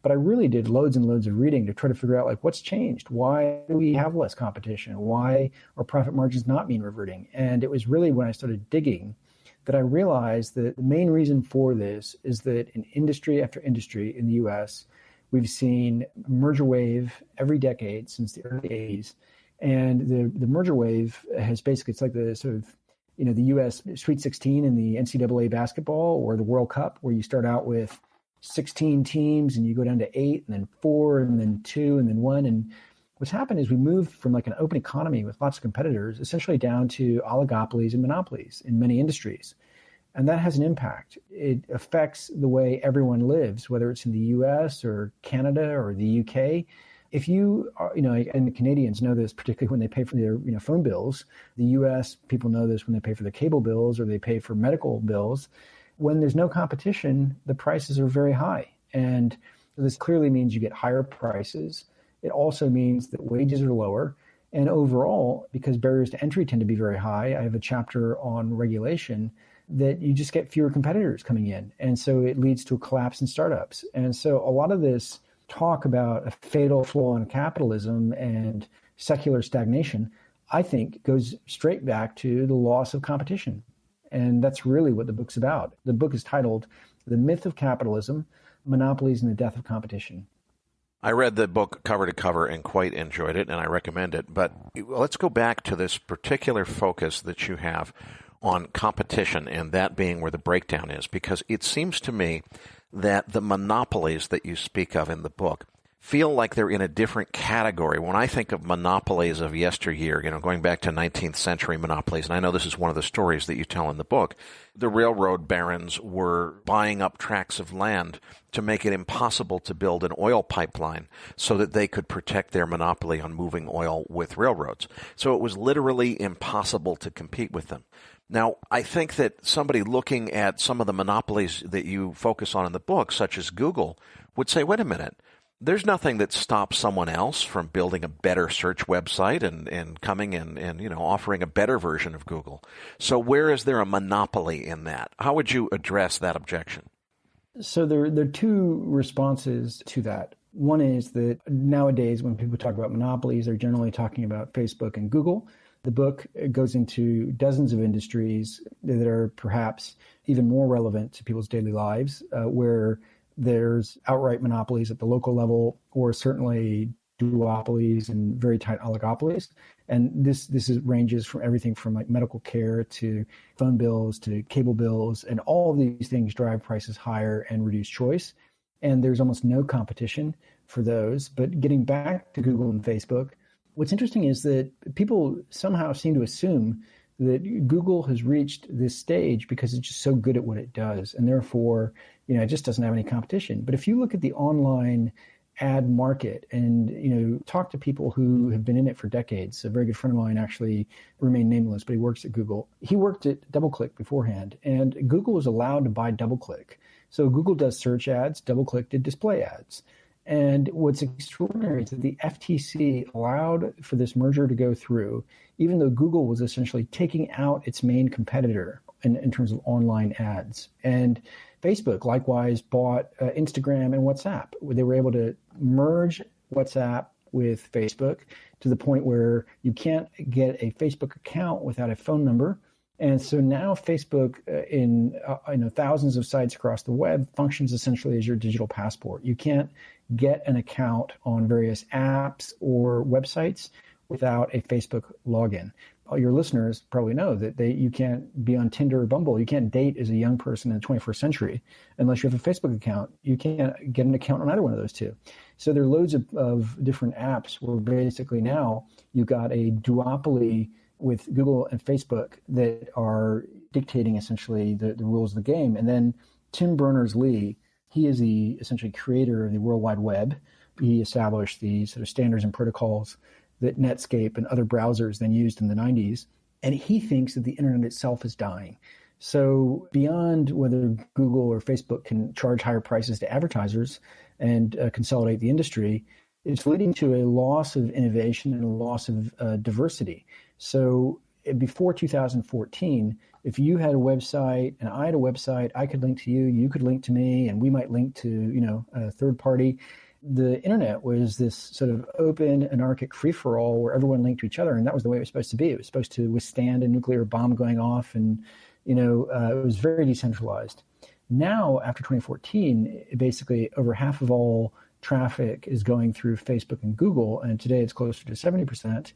But I really did loads and loads of reading to try to figure out, what's changed? Why do we have less competition? Why are profit margins not mean reverting? And it was really when I started digging that I realized that the main reason for this is that in industry after industry in the U.S., we've seen a merger wave every decade since the early 80s. And the merger wave has basically, it's like the sort of, the U.S. Sweet 16 in the NCAA basketball or the World Cup, where you start out with 16 teams and you go down to 8 and then 4 and then 2 and then 1. And what's happened is we moved from like an open economy with lots of competitors essentially down to oligopolies and monopolies in many industries. And that has an impact. It affects the way everyone lives, whether it's in the US or Canada or the UK. If you are, and the Canadians know this, particularly when they pay for their, phone bills. The US people know this when they pay for their cable bills or they pay for medical bills. When there's no competition, the prices are very high. And this clearly means you get higher prices. It also means that wages are lower. And overall, because barriers to entry tend to be very high, I have a chapter on regulation, that you just get fewer competitors coming in. And so it leads to a collapse in startups. And so a lot of this talk about a fatal flaw in capitalism and secular stagnation, I think goes straight back to the loss of competition. And that's really what the book's about. The book is titled The Myth of Capitalism, Monopolies and the Death of Competition. I read the book cover to cover and quite enjoyed it, and I recommend it. But let's go back to this particular focus that you have on competition, and that being where the breakdown is, because it seems to me that the monopolies that you speak of in the book feel like they're in a different category. When I think of monopolies of yesteryear, going back to 19th century monopolies, and I know this is one of the stories that you tell in the book, the railroad barons were buying up tracts of land to make it impossible to build an oil pipeline so that they could protect their monopoly on moving oil with railroads. So it was literally impossible to compete with them. Now, I think that somebody looking at some of the monopolies that you focus on in the book, such as Google, would say, wait a minute, there's nothing that stops someone else from building a better search website and coming and offering a better version of Google. So where is there a monopoly in that? How would you address that objection? So there are two responses to that. One is that nowadays when people talk about monopolies, they're generally talking about Facebook and Google. The book goes into dozens of industries that are perhaps even more relevant to people's daily lives, where there's outright monopolies at the local level, or certainly duopolies and very tight oligopolies. And this ranges from everything from like medical care to phone bills to cable bills, and all of these things drive prices higher and reduce choice. And there's almost no competition for those. But getting back to Google and Facebook, what's interesting is that people somehow seem to assume that Google has reached this stage because it's just so good at what it does, and therefore, it just doesn't have any competition. But if you look at the online ad market and, talk to people who have been in it for decades, a very good friend of mine actually remained nameless, but he works at Google. He worked at DoubleClick beforehand, and Google was allowed to buy DoubleClick. So Google does search ads, DoubleClick did display ads. And what's extraordinary is that the FTC allowed for this merger to go through, even though Google was essentially taking out its main competitor in terms of online ads. And Facebook likewise bought Instagram and WhatsApp. They were able to merge WhatsApp with Facebook to the point where you can't get a Facebook account without a phone number. And so now Facebook in thousands of sites across the web functions essentially as your digital passport. You can't get an account on various apps or websites without a Facebook login. All your listeners probably know that you can't be on Tinder or Bumble. You can't date as a young person in the 21st century unless you have a Facebook account. You can't get an account on either one of those two. So there are loads of different apps where basically now you've got a duopoly with Google and Facebook that are dictating essentially the rules of the game. And then Tim Berners-Lee, he is the essentially creator of the World Wide Web. He established the sort of standards and protocols that Netscape and other browsers then used in the 90s. And he thinks that the internet itself is dying. So beyond whether Google or Facebook can charge higher prices to advertisers and consolidate the industry, it's leading to a loss of innovation and a loss of diversity. So before 2014, if you had a website and I had a website, I could link to you, you could link to me, and we might link to, a third party. The internet was this sort of open, anarchic free-for-all where everyone linked to each other, and that was the way it was supposed to be. It was supposed to withstand a nuclear bomb going off, and, it was very decentralized. Now, after 2014, basically over half of all traffic is going through Facebook and Google, and today it's closer to 70%.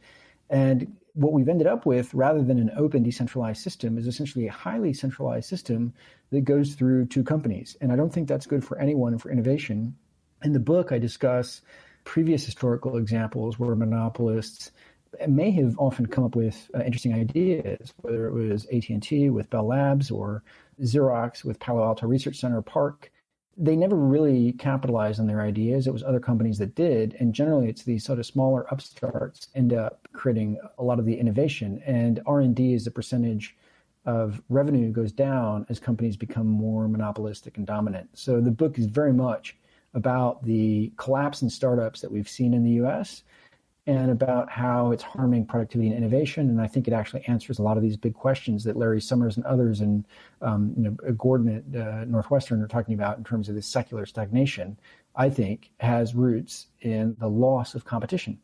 And what we've ended up with, rather than an open, decentralized system, is essentially a highly centralized system that goes through two companies. And I don't think that's good for anyone and for innovation. In the book, I discuss previous historical examples where monopolists may have often come up with interesting ideas, whether it was AT&T with Bell Labs or Xerox with Palo Alto Research Center Park. They never really capitalized on their ideas. It was other companies that did. And generally, it's these sort of smaller upstarts end up creating a lot of the innovation. And R&D as a percentage of revenue goes down as companies become more monopolistic and dominant. So the book is very much about the collapse in startups that we've seen in the U.S. and about how it's harming productivity and innovation. And I think it actually answers a lot of these big questions that Larry Summers and others and Gordon at Northwestern are talking about in terms of this secular stagnation, I think has roots in the loss of competition.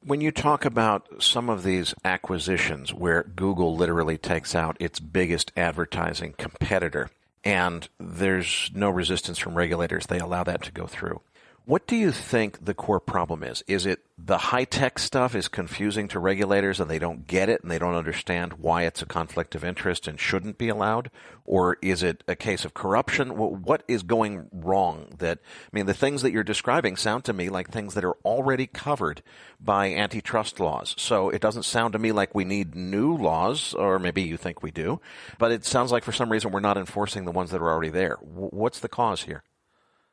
When you talk about some of these acquisitions where Google literally takes out its biggest advertising competitor and there's no resistance from regulators, they allow that to go through. What do you think the core problem is? Is it the high-tech stuff is confusing to regulators and they don't get it and they don't understand why it's a conflict of interest and shouldn't be allowed? Or is it a case of corruption? What is going wrong? The things that you're describing sound to me like things that are already covered by antitrust laws. So it doesn't sound to me like we need new laws, or maybe you think we do, but it sounds like for some reason we're not enforcing the ones that are already there. What's the cause here?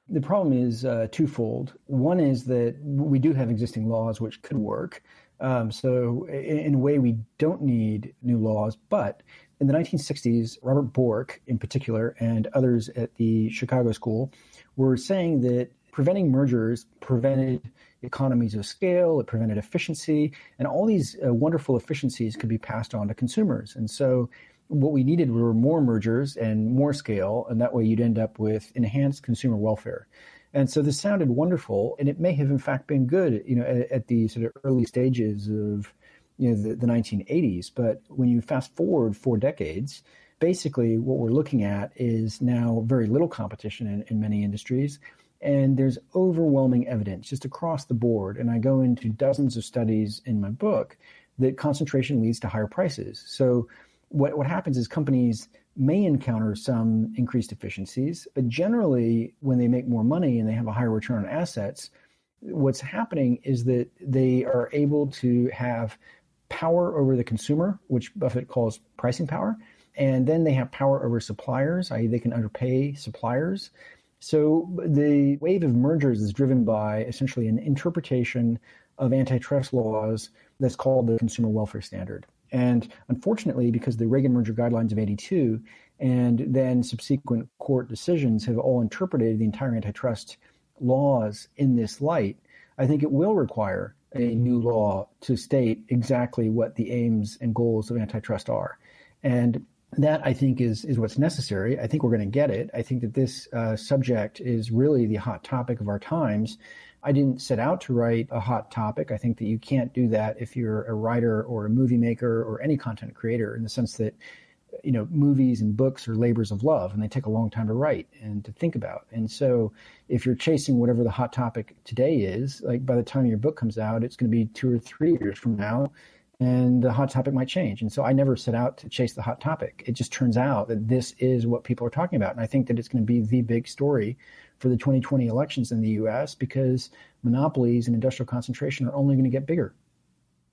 The problem is twofold. One is that we do have existing laws which could work. So in a way, we don't need new laws. But in the 1960s, Robert Bork in particular and others at the Chicago School were saying that preventing mergers prevented economies of scale, it prevented efficiency, and all these wonderful efficiencies could be passed on to consumers. And so what we needed were more mergers and more scale, and that way you'd end up with enhanced consumer welfare. And so this sounded wonderful, and it may have in fact been good, at the sort of early stages of, the 1980s. But when you fast forward 4 decades, basically what we're looking at is now very little competition in many industries, and there's overwhelming evidence just across the board. And I go into dozens of studies in my book that concentration leads to higher prices. So what happens is companies may encounter some increased efficiencies, but generally when they make more money and they have a higher return on assets, what's happening is that they are able to have power over the consumer, which Buffett calls pricing power, and then they have power over suppliers, i.e. they can underpay suppliers. So the wave of mergers is driven by essentially an interpretation of antitrust laws that's called the Consumer Welfare Standard. And unfortunately, because the Reagan merger guidelines of 82 and then subsequent court decisions have all interpreted the entire antitrust laws in this light, I think it will require a new law to state exactly what the aims and goals of antitrust are. And that, I think, is what's necessary. I think we're going to get it. I think that this subject is really the hot topic of our times. I didn't set out to write a hot topic. I think that you can't do that if you're a writer or a movie maker or any content creator, in the sense that, movies and books are labors of love and they take a long time to write and to think about. And so if you're chasing whatever the hot topic today is, like by the time your book comes out, it's going to be 2 or 3 years from now, and the hot topic might change. And so I never set out to chase the hot topic. It just turns out that this is what people are talking about. And I think that it's going to be the big story for the 2020 elections in the U.S. because monopolies and industrial concentration are only going to get bigger.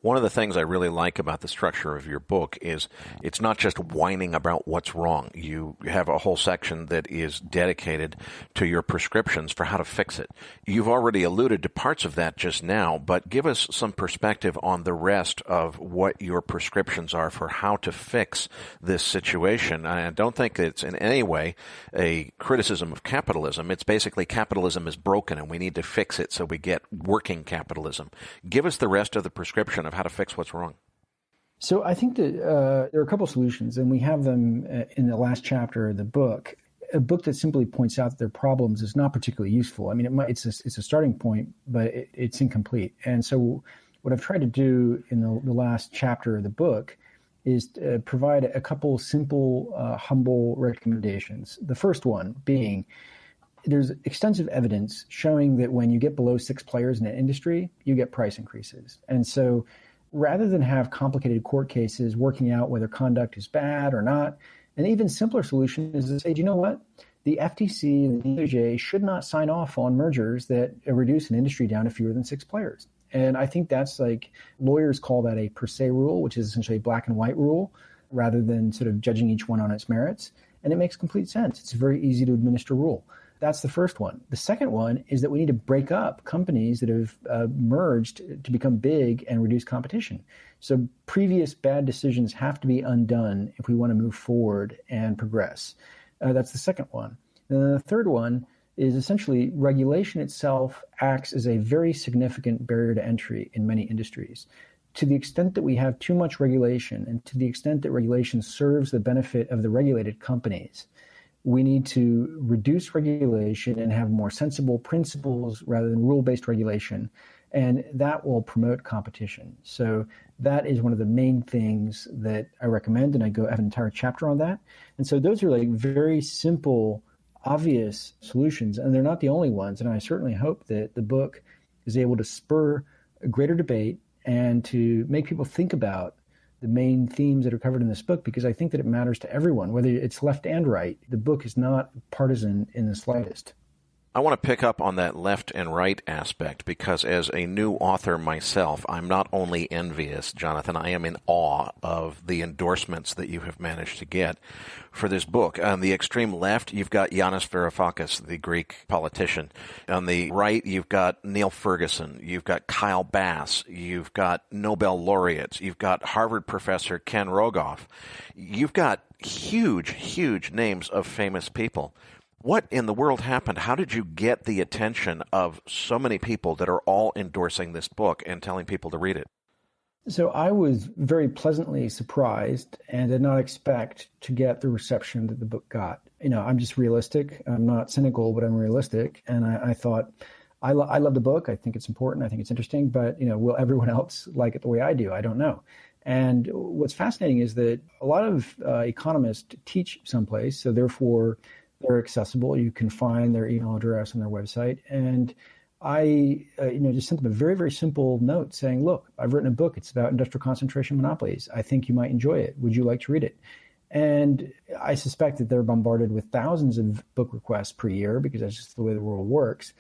One of the things I really like about the structure of your book is it's not just whining about what's wrong. You have a whole section that is dedicated to your prescriptions for how to fix it. You've already alluded to parts of that just now, but give us some perspective on the rest of what your prescriptions are for how to fix this situation. I don't think it's in any way a criticism of capitalism. It's basically capitalism is broken and we need to fix it so we get working capitalism. Give us the rest of the prescription of how to fix what's wrong. So I think that there are a couple solutions, and we have them in the last chapter of the book. A book that simply points out that there are problems is not particularly useful. I mean, it's a starting point, but it's incomplete. And so what I've tried to do in the last chapter of the book is provide a couple simple, humble recommendations. The first one being, there's extensive evidence showing that when you get below 6 players in an industry, you get price increases. And so rather than have complicated court cases working out whether conduct is bad or not, an even simpler solution is to say, do you know what? the FTC and the DOJ should not sign off on mergers that reduce an industry down to fewer than 6 players. And I think that's like, lawyers call that a per se rule, which is essentially a black and white rule, rather than sort of judging each one on its merits. And it makes complete sense. It's a very easy to administer rule. That's the first one. The second one is that we need to break up companies that have merged to become big and reduce competition. So previous bad decisions have to be undone if we want to move forward and progress. That's the second one. And then the third one is essentially regulation itself acts as a very significant barrier to entry in many industries. To the extent that we have too much regulation, and to the extent that regulation serves the benefit of the regulated companies, we need to reduce regulation and have more sensible principles rather than rule-based regulation, and that will promote competition. So that is one of the main things that I recommend, and I have an entire chapter on that. And so those are like very simple, obvious solutions, and they're not the only ones. And I certainly hope that the book is able to spur a greater debate and to make people think about the main themes that are covered in this book, because I think that it matters to everyone, whether it's left and right. The book is not partisan in the slightest. I want to pick up on that left and right aspect because as a new author myself, I'm not only envious, Jonathan, I am in awe of the endorsements that you have managed to get for this book. On the extreme left, you've got Yanis Varoufakis, the Greek politician. On the right, you've got Neil Ferguson. You've got Kyle Bass. You've got Nobel laureates. You've got Harvard professor Ken Rogoff. You've got huge, huge names of famous people. What in the world happened? How did you get the attention of so many people that are all endorsing this book and telling people to read it? So I was very pleasantly surprised and did not expect to get the reception that the book got. You know, I'm just realistic. I'm not cynical, but I'm realistic. And I thought, I love the book. I think it's important. I think it's interesting. But, you know, will everyone else like it the way I do? I don't know. And what's fascinating is that a lot of economists teach someplace, so therefore they're accessible. You can find their email address on their website. And I just sent them a very, very simple note saying, look, I've written a book. It's about industrial concentration monopolies. I think you might enjoy it. Would you like to read it? And I suspect that they're bombarded with thousands of book requests per year because that's just the way the world works.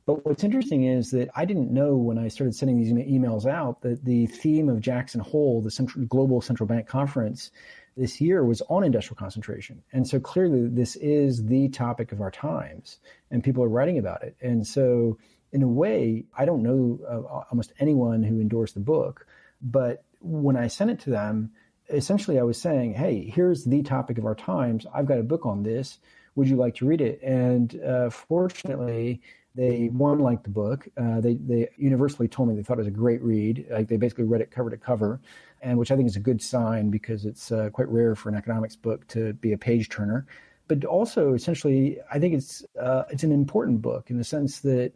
But what's interesting is that I didn't know when I started sending these emails out that the theme of Jackson Hole, the Global Central Bank Conference this year, was on industrial concentration. And so clearly this is the topic of our times and people are writing about it. And so in a way, I don't know almost anyone who endorsed the book, but when I sent it to them, essentially I was saying, hey, here's the topic of our times. I've got a book on this. Would you like to read it? And fortunately, they liked the book. They universally told me they thought it was a great read. Like they basically read it cover to cover, and which I think is a good sign because it's quite rare for an economics book to be a page turner. But also, essentially, I think it's an important book in the sense that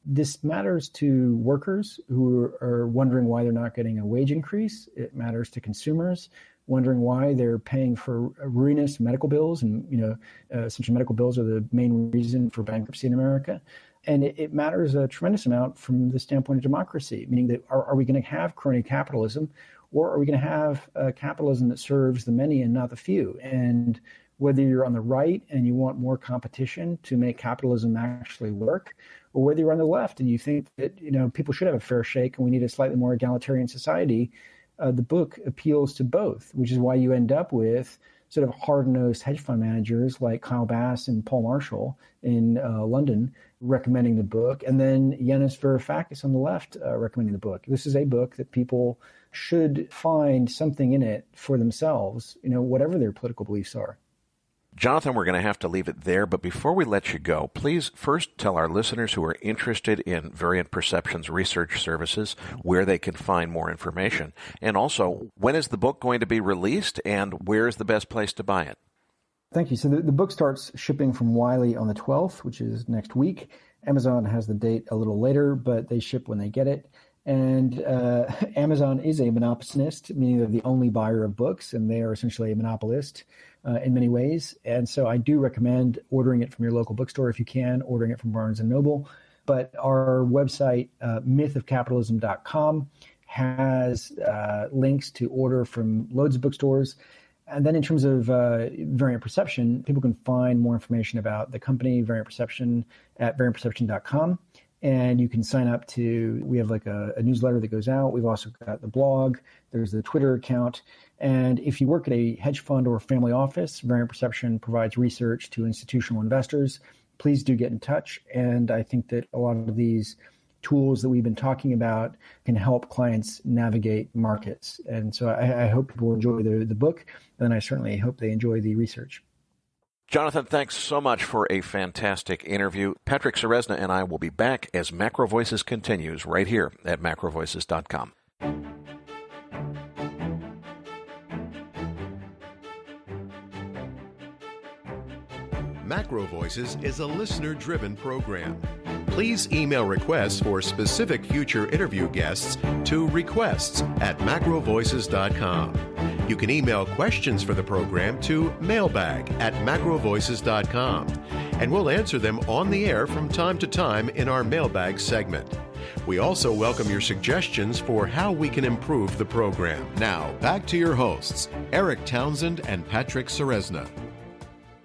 this matters to workers who are wondering why they're not getting a wage increase. It matters to consumers wondering why they're paying for ruinous medical bills, and essentially medical bills are the main reason for bankruptcy in America. And it matters a tremendous amount from the standpoint of democracy, meaning that are we going to have crony capitalism, or are we going to have capitalism that serves the many and not the few? And whether you're on the right and you want more competition to make capitalism actually work, or whether you're on the left and you think that people should have a fair shake and we need a slightly more egalitarian society, the book appeals to both, which is why you end up with sort of hard-nosed hedge fund managers like Kyle Bass and Paul Marshall in London recommending the book, and then Yanis Varoufakis on the left recommending the book. This is a book that people should find something in it for themselves, whatever their political beliefs are. Jonathan, we're going to have to leave it there, but before we let you go, please first tell our listeners who are interested in Variant Perceptions Research Services where they can find more information. And also, when is the book going to be released and where is the best place to buy it? Thank you. So the book starts shipping from Wiley on the 12th, which is next week. Amazon has the date a little later, but they ship when they get it. And Amazon is a monopolist, meaning they're the only buyer of books, and they are essentially a monopolist in many ways. And so I do recommend ordering it from your local bookstore if you can, ordering it from Barnes & Noble. But our website, mythofcapitalism.com, has links to order from loads of bookstores. And then in terms of Variant Perception, people can find more information about the company, Variant Perception, at variantperception.com. And you can sign up we have like a newsletter that goes out. We've also got the blog. There's the Twitter account. And if you work at a hedge fund or family office, Variant Perception provides research to institutional investors. Please do get in touch. And I think that a lot of these tools that we've been talking about can help clients navigate markets. And so I hope people enjoy the book, and I certainly hope they enjoy the research. Jonathan, thanks so much for a fantastic interview. Patrick Ceresna and I will be back as Macro Voices continues right here at macrovoices.com. Macro Voices is a listener-driven program. Please email requests for specific future interview guests to requests@macrovoices.com. You can email questions for the program to mailbag@macrovoices.com, and we'll answer them on the air from time to time in our mailbag segment. We also welcome your suggestions for how we can improve the program. Now, back to your hosts, Eric Townsend and Patrick Ceresna.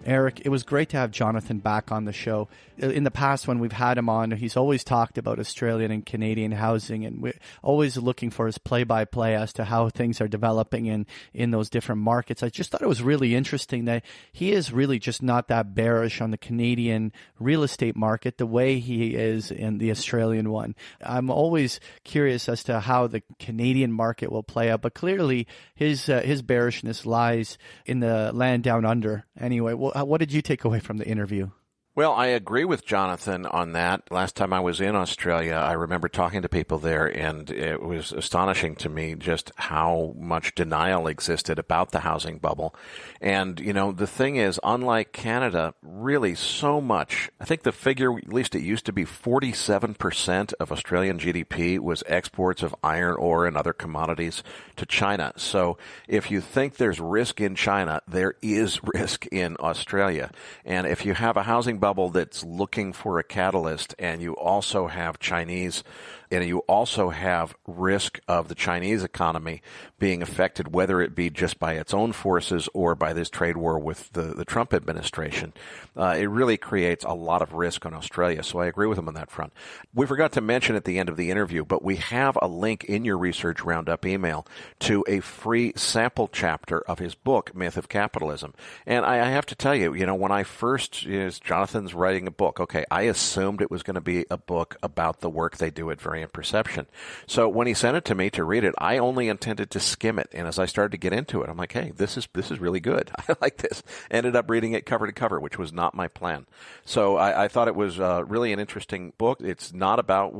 Eric, it was great to have Jonathan back on the show. In the past, when we've had him on, he's always talked about Australian and Canadian housing, and we're always looking for his play-by-play as to how things are developing in those different markets. I just thought it was really interesting that he is really just not that bearish on the Canadian real estate market the way he is in the Australian one. I'm always curious as to how the Canadian market will play out, but clearly his bearishness lies in the land down under. Anyway, what did you take away from the interview? Well, I agree with Jonathan on that. Last time I was in Australia, I remember talking to people there, and it was astonishing to me just how much denial existed about the housing bubble. And, the thing is, unlike Canada, really so much, I think the figure, at least it used to be 47% of Australian GDP was exports of iron ore and other commodities to China. So if you think there's risk in China, there is risk in Australia. And if you have a housing bubble that's looking for a catalyst, and you also have Chinese, and you also have risk of the Chinese economy being affected, whether it be just by its own forces or by this trade war with the Trump administration, it really creates a lot of risk on Australia. So I agree with him on that front. We forgot to mention at the end of the interview, but we have a link in your Research Roundup email to a free sample chapter of his book, Myth of Capitalism. And I have to tell you, when I first, Jonathan's writing a book, okay, I assumed it was going to be a book about the work they do at Variant Perception. So when he sent it to me to read it, I only intended to skim it. And as I started to get into it, I'm like, hey, this is really good. I like this. Ended up reading it cover to cover, which was not my plan. So I thought it was really an interesting book. It's not about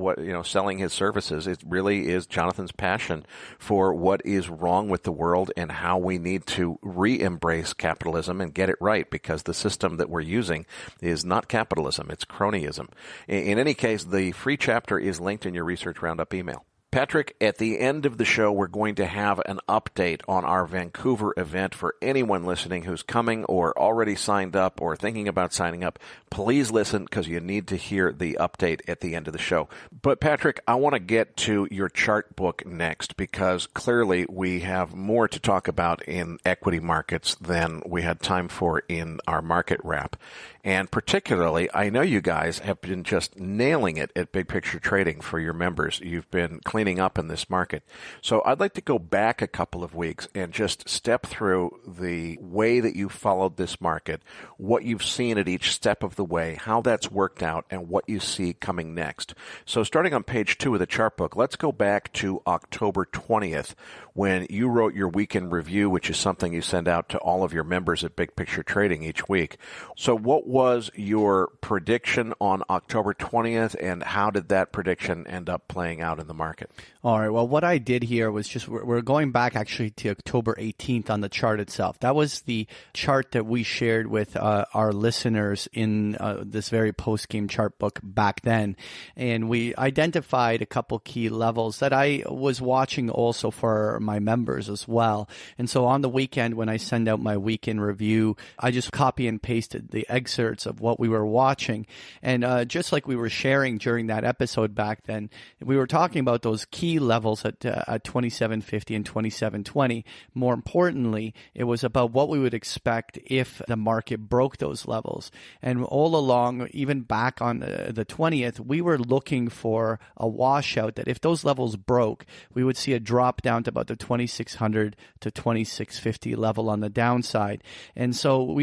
selling his services. It really is Jonathan's passion for what is wrong with the world and how we need to re-embrace capitalism and get it right, because the system that we're using is not capitalism. It's cronyism. In any case, the free chapter is linked in your Research Roundup email. Patrick, at the end of the show, we're going to have an update on our Vancouver event for anyone listening who's coming or already signed up or thinking about signing up. Please listen, because you need to hear the update at the end of the show. But Patrick, I want to get to your chart book next, because clearly we have more to talk about in equity markets than we had time for in our market wrap. And particularly, I know you guys have been just nailing it at Big Picture Trading for your members. You've been cleaning up in this market. So I'd like to go back a couple of weeks and just step through the way that you followed this market, what you've seen at each step of the way, how that's worked out, and what you see coming next. So starting on page 2 of the chart book, let's go back to October 20th, when you wrote your weekend review, which is something you send out to all of your members at Big Picture Trading each week. So what was your prediction on October 20th, and how did that prediction end up playing out in the market? All right. Well, what I did here was just, we're going back actually to October 18th on the chart itself. That was the chart that we shared with our listeners in this very post-game chart book back then. And we identified a couple key levels that I was watching also for my members as well. And so on the weekend, when I send out my weekend review, I just copy and pasted the excerpts of what we were watching. And just like we were sharing during that episode back then, we were talking about those those key levels at 2750 and 2720. More importantly, it was about what we would expect if the market broke those levels. And all along, even back on the 20th, we were looking for a washout that if those levels broke, we would see a drop down to about the 2600 to 2650 level on the downside. And so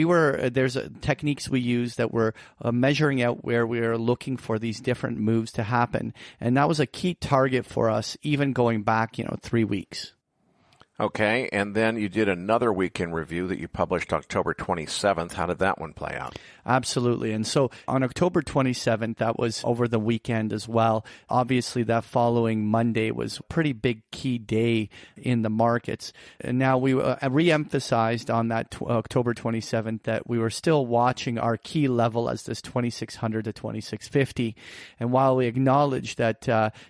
there's techniques we use that were measuring out where we are looking for these different moves to happen. And that was a key target for us, even going back, 3 weeks. Okay, and then you did another weekend review that you published October 27th. How did that one play out? Absolutely. And so on October 27th, that was over the weekend as well. Obviously, that following Monday was a pretty big key day in the markets. And now we re-emphasized on that October 27th that we were still watching our key level as this 2600 to 2650. And while we acknowledged that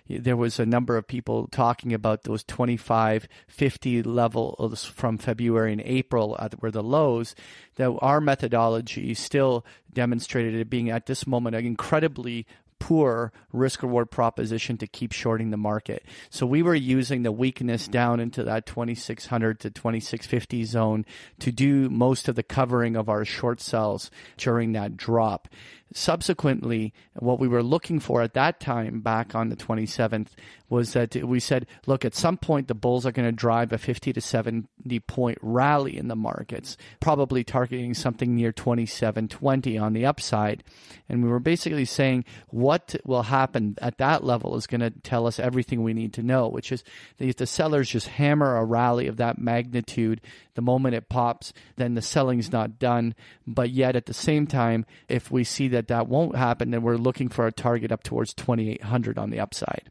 there was a number of people talking about those 2550 levels from February and April were the lows, that our methodology still demonstrated it being at this moment an incredibly poor risk-reward proposition to keep shorting the market. So we were using the weakness down into that 2600 to 2650 zone to do most of the covering of our short sells during that drop. Subsequently, what we were looking for at that time, back on the 27th, was that we said, look, at some point the bulls are going to drive a 50 to 70 point rally in the markets, probably targeting something near 2720 on the upside. And we were basically saying what will happen at that level is going to tell us everything we need to know, which is that if the sellers just hammer a rally of that magnitude, the moment it pops, then the selling's not done. But yet at the same time, if we see that won't happen, then we're looking for a target up towards 2800 on the upside.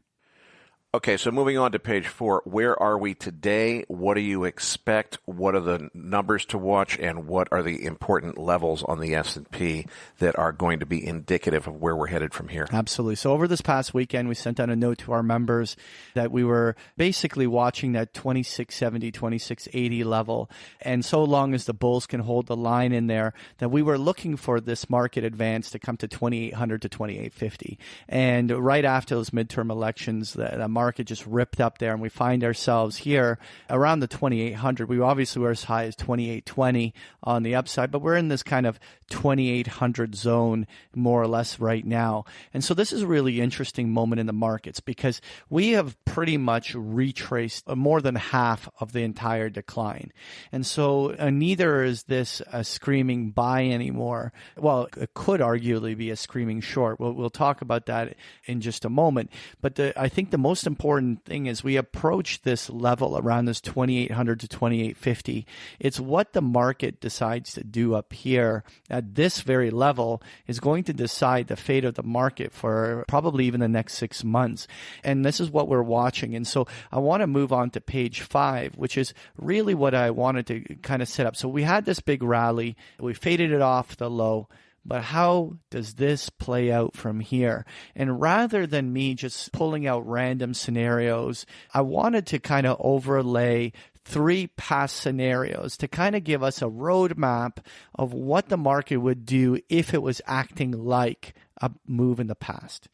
Okay, so moving on to page 4, where are we today? What do you expect? What are the numbers to watch? And what are the important levels on the S&P that are going to be indicative of where we're headed from here? Absolutely. So over this past weekend, we sent out a note to our members that we were basically watching that 2670, 2680 level. And so long as the bulls can hold the line in there, that we were looking for this market advance to come to 2800 to 2850. And right after those midterm elections, the market just ripped up there, and we find ourselves here around the 2800. We obviously were as high as 2820 on the upside, but we're in this kind of 2800 zone more or less right now. And so this is a really interesting moment in the markets because we have pretty much retraced more than half of the entire decline. And so neither is this a screaming buy anymore. Well, it could arguably be a screaming short. We'll talk about that in just a moment. But I think the most important thing is we approach this level around this 2800 to 2850. It's what the market decides to do up here at this very level is going to decide the fate of the market for probably even the next 6 months. And this is what we're watching. And so I want to move on to page 5, which is really what I wanted to kind of set up. So we had this big rally. We faded it off the low. But how does this play out from here? And rather than me just pulling out random scenarios, I wanted to kind of overlay 3 past scenarios to kind of give us a roadmap of what the market would do if it was acting like a move in the past.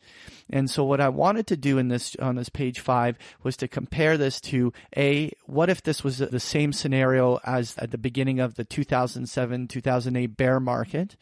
And so what I wanted to do on this page 5 was to compare this to what if this was the same scenario as at the beginning of the 2007-2008 bear market?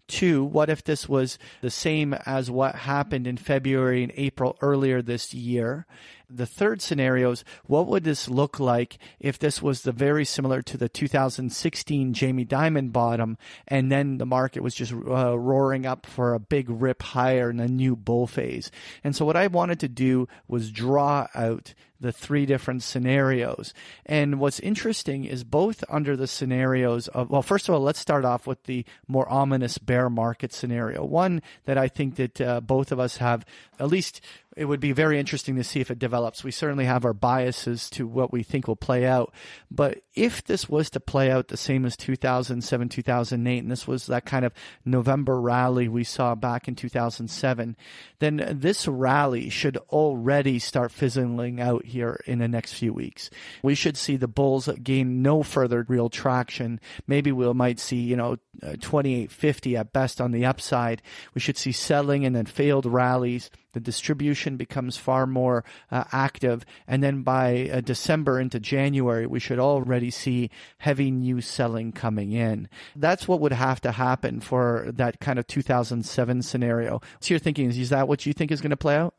2, what if this was the same as what happened in February and April earlier this year? The third scenario is, what would this look like if this was very similar to the 2016 Jamie Dimon bottom, and then the market was just roaring up for a big rip higher in a new bull phase? And so what I wanted to do was draw out the 3 different scenarios. And what's interesting is both under the scenarios of, well, first of all, let's start off with the more ominous bear market scenario. One that I think that both of us have, at least it would be very interesting to see if it develops. We certainly have our biases to what we think will play out. But if this was to play out the same as 2007, 2008, and this was that kind of November rally we saw back in 2007, then this rally should already start fizzling out here in the next few weeks. We should see the bulls gain no further real traction. Maybe we might see, 2850 at best on the upside. We should see selling and then failed rallies. the distribution becomes far more active, and then by December into January, we should already see heavy new selling coming in. That's what would have to happen for that kind of 2007 scenario. So you're thinking, is that what you think is going to play out?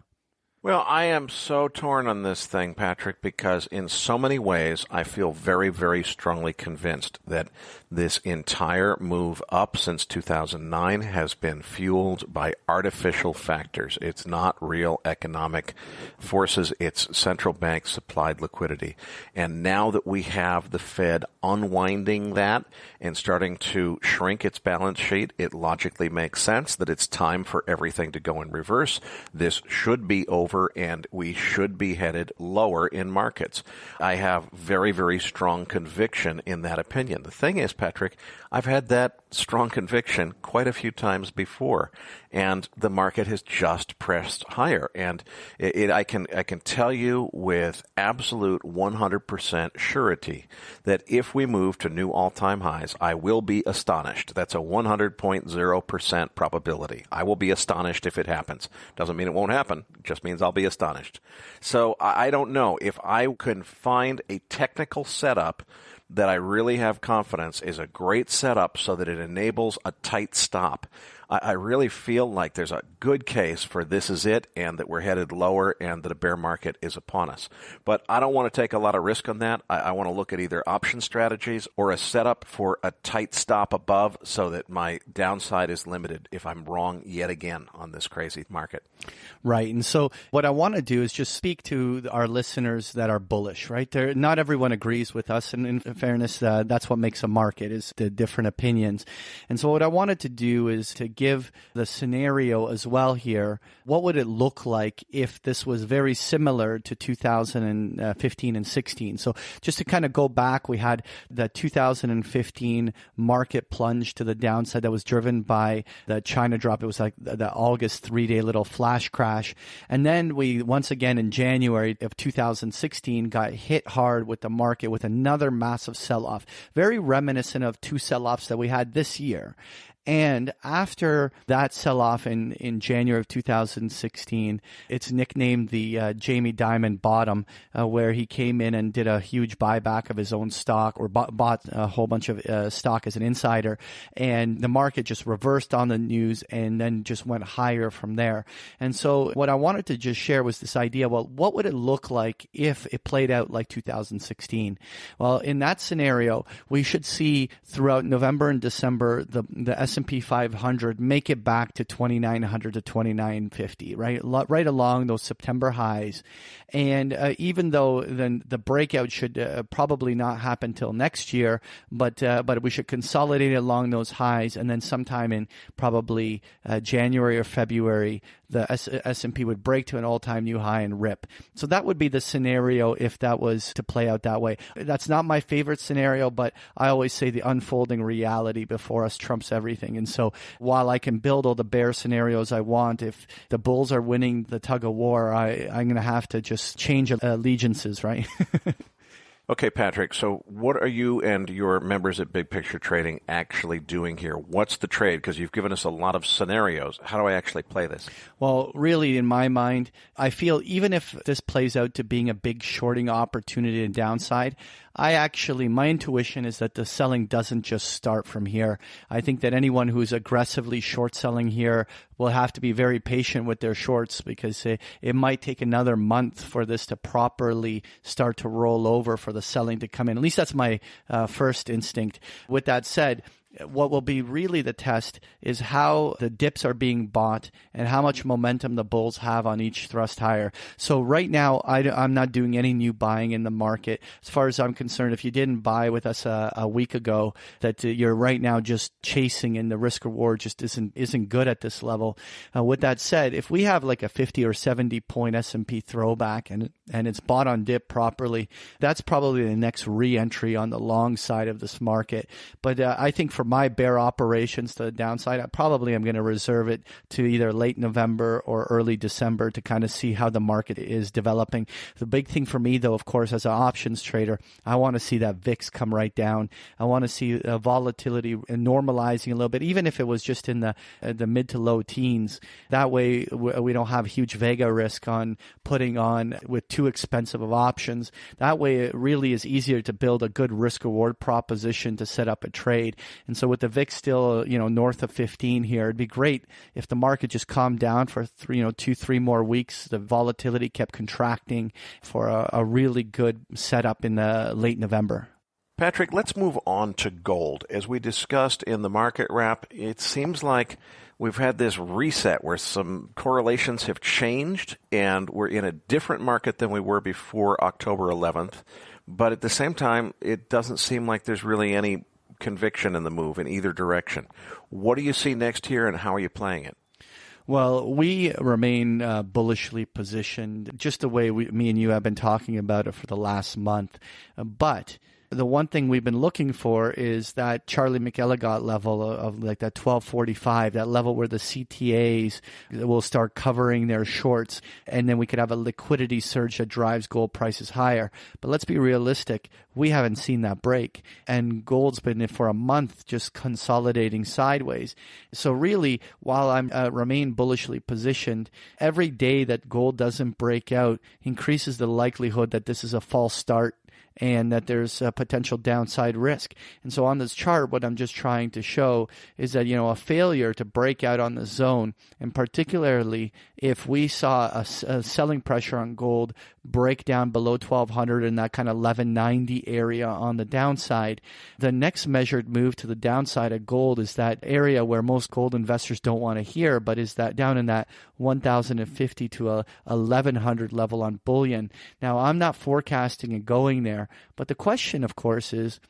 Well, I am so torn on this thing, Patrick, because in so many ways I feel very, very strongly convinced that this entire move up since 2009 has been fueled by artificial factors. It's not real economic forces. It's central bank supplied liquidity. And now that we have the Fed unwinding that and starting to shrink its balance sheet, it logically makes sense that it's time for everything to go in reverse. This should be over, and we should be headed lower in markets. I have very, very strong conviction in that opinion. The thing is, Patrick, I've had that strong conviction quite a few times before, and the market has just pressed higher. And I can tell you with absolute 100% surety that if we move to new all-time highs, I will be astonished. That's a 100.0% probability. I will be astonished if it happens. Doesn't mean it won't happen. It just means I'll be astonished. So I don't know if I can find a technical setup that I really have confidence is a great setup so that it enables a tight stop. I really feel like there's a good case for this is it, and that we're headed lower and that a bear market is upon us. But I don't want to take a lot of risk on that. I want to look at either option strategies or a setup for a tight stop above so that my downside is limited if I'm wrong yet again on this crazy market. Right. And so what I want to do is just speak to our listeners that are bullish, right? Not everyone agrees with us. And in fairness, that's what makes a market, is the different opinions. And so what I wanted to do is to give the scenario as well here. What would it look like if this was very similar to 2015 and 16? So just to kind of go back, we had the 2015 market plunge to the downside that was driven by the China drop. It was like the August 3-day little flash crash. And then we, once again in January of 2016, got hit hard with the market with another massive sell-off, very reminiscent of two sell-offs that we had this year. And after that sell-off in January of 2016, it's nicknamed the Jamie Dimon bottom, where he came in and did a huge buyback of his own stock, or bought a whole bunch of stock as an insider. And the market just reversed on the news and then just went higher from there. And so what I wanted to just share was this idea, well, what would it look like if it played out like 2016? Well, in that scenario, we should see throughout November and December the S&P 500 make it back to 2,900 to 2,950, right along those September highs. And even though then the breakout should probably not happen till next year, but we should consolidate along those highs, and then sometime in probably January or February, the S&P would break to an all-time new high and rip. So that would be the scenario if that was to play out that way. That's not my favorite scenario, but I always say the unfolding reality before us trumps everything. And so while I can build all the bear scenarios I want, if the bulls are winning the tug of war, I'm going to have to just change allegiances, right? Okay, Patrick, so what are you and your members at Big Picture Trading actually doing here? What's the trade? Because you've given us a lot of scenarios. How do I actually play this? Well, really, in my mind, I feel even if this plays out to being a big shorting opportunity and downside, my intuition is that the selling doesn't just start from here. I think that anyone who's aggressively short selling here will have to be very patient with their shorts, because it might take another month for this to properly start to roll over, for the selling to come in. At least that's my first instinct. With that said, what will be really the test is how the dips are being bought and how much momentum the bulls have on each thrust higher. So right now, I'm not doing any new buying in the market. As far as I'm concerned, if you didn't buy with us a week ago, that you're right now just chasing, and the risk reward just isn't good at this level. With that said, if we have like a 50 or 70 point S&P throwback and it's bought on dip properly, that's probably the next re-entry on the long side of this market. But I think for my bear operations to the downside, I probably am going to reserve it to either late November or early December to kind of see how the market is developing. The big thing for me, though, of course, as an options trader, I want to see that VIX come right down. I want to see volatility normalizing a little bit, even if it was just in the mid to low teens. That way, we don't have huge Vega risk on putting on with too expensive of options. That way, it really is easier to build a good risk-reward proposition to set up a trade. And so with the VIX still, north of 15 here, it'd be great if the market just calmed down for 2-3 more weeks. The volatility kept contracting for a really good setup in the late November. Patrick, let's move on to gold. As we discussed in the market wrap, it seems like we've had this reset where some correlations have changed and we're in a different market than we were before October 11th. But at the same time, it doesn't seem like there's really any conviction in the move in either direction. What do you see next here and how are you playing it? Well, we remain bullishly positioned, just the way me and you have been talking about it for the last month. But the one thing we've been looking for is that Charlie McElligott level of like that 1245, that level where the CTAs will start covering their shorts, and then we could have a liquidity surge that drives gold prices higher. But let's be realistic. We haven't seen that break, and gold's been for a month just consolidating sideways. So really, while I'm remain bullishly positioned, every day that gold doesn't break out increases the likelihood that this is a false start and that there's a potential downside risk. And so on this chart, what I'm just trying to show is that, a failure to break out on the zone, and particularly if we saw a selling pressure on gold break down below 1200 in that kind of 1190 area on the downside, the next measured move to the downside of gold is that area where most gold investors don't want to hear, but is that down in that 1050 to 1100 level on bullion. Now, I'm not forecasting it going there, but the question, of course, is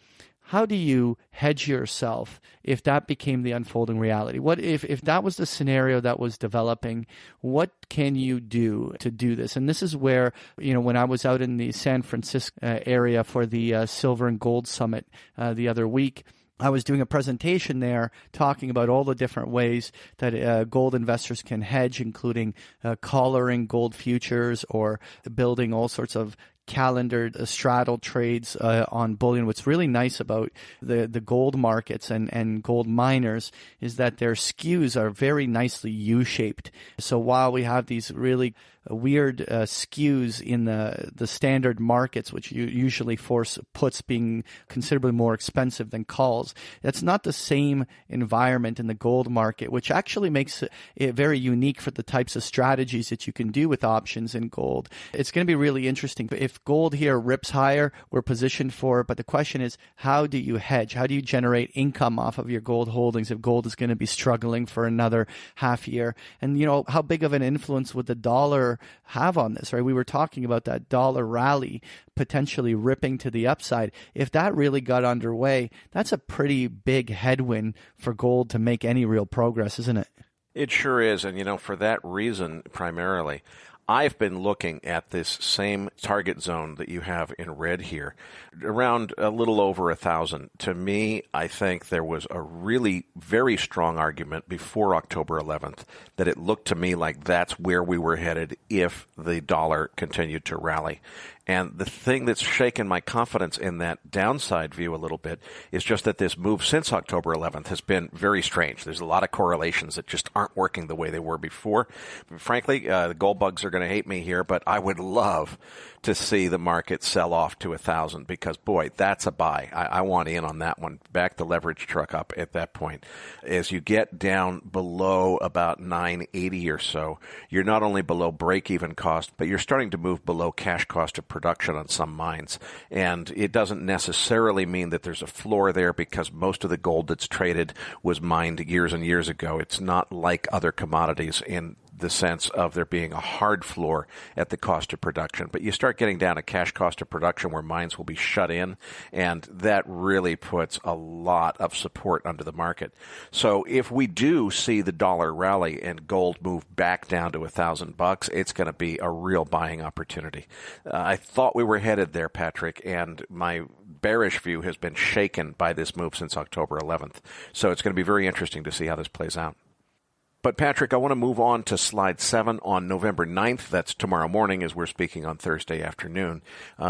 how do you hedge yourself if that became the unfolding reality? What if that was the scenario that was developing? What can you do to do this? And this is where, when I was out in the San Francisco area for the Silver and Gold Summit the other week, I was doing a presentation there talking about all the different ways that gold investors can hedge, including collaring gold futures or building all sorts of calendared straddle trades on bullion. What's really nice about the gold markets and gold miners is that their skews are very nicely U-shaped. So while we have these really weird skews in the standard markets, which usually force puts being considerably more expensive than calls, that's not the same environment in the gold market, which actually makes it very unique for the types of strategies that you can do with options in gold. It's going to be really interesting. If gold here rips higher, we're positioned for it, but the question is, how do you hedge? How do you generate income off of your gold holdings if gold is going to be struggling for another half year? And, how big of an influence would the dollar have on this, right? We were talking about that dollar rally potentially ripping to the upside. If that really got underway, that's a pretty big headwind for gold to make any real progress, isn't it? It sure is. And, for that reason, primarily, I've been looking at this same target zone that you have in red here, around a little over 1,000. To me, I think there was a really very strong argument before October 11th that it looked to me like that's where we were headed if the dollar continued to rally. And the thing that's shaken my confidence in that downside view a little bit is just that this move since October 11th has been very strange. There's a lot of correlations that just aren't working the way they were before. Frankly, the gold bugs are going to hate me here, but I would love to see the market sell off to 1,000 because, boy, that's a buy. I want in on that one. Back the leverage truck up at that point. As you get down below about 980 or so, you're not only below break-even cost, but you're starting to move below cash cost of production on some mines. And it doesn't necessarily mean that there's a floor there because most of the gold that's traded was mined years and years ago. It's not like other commodities. And the sense of there being a hard floor at the cost of production. But you start getting down to cash cost of production where mines will be shut in, and that really puts a lot of support under the market. So if we do see the dollar rally and gold move back down to $1,000, it's going to be a real buying opportunity. I thought we were headed there, Patrick, and my bearish view has been shaken by this move since October 11th. So it's going to be very interesting to see how this plays out. But, Patrick, I want to move on to slide 7 on November 9th. That's tomorrow morning as we're speaking on Thursday afternoon.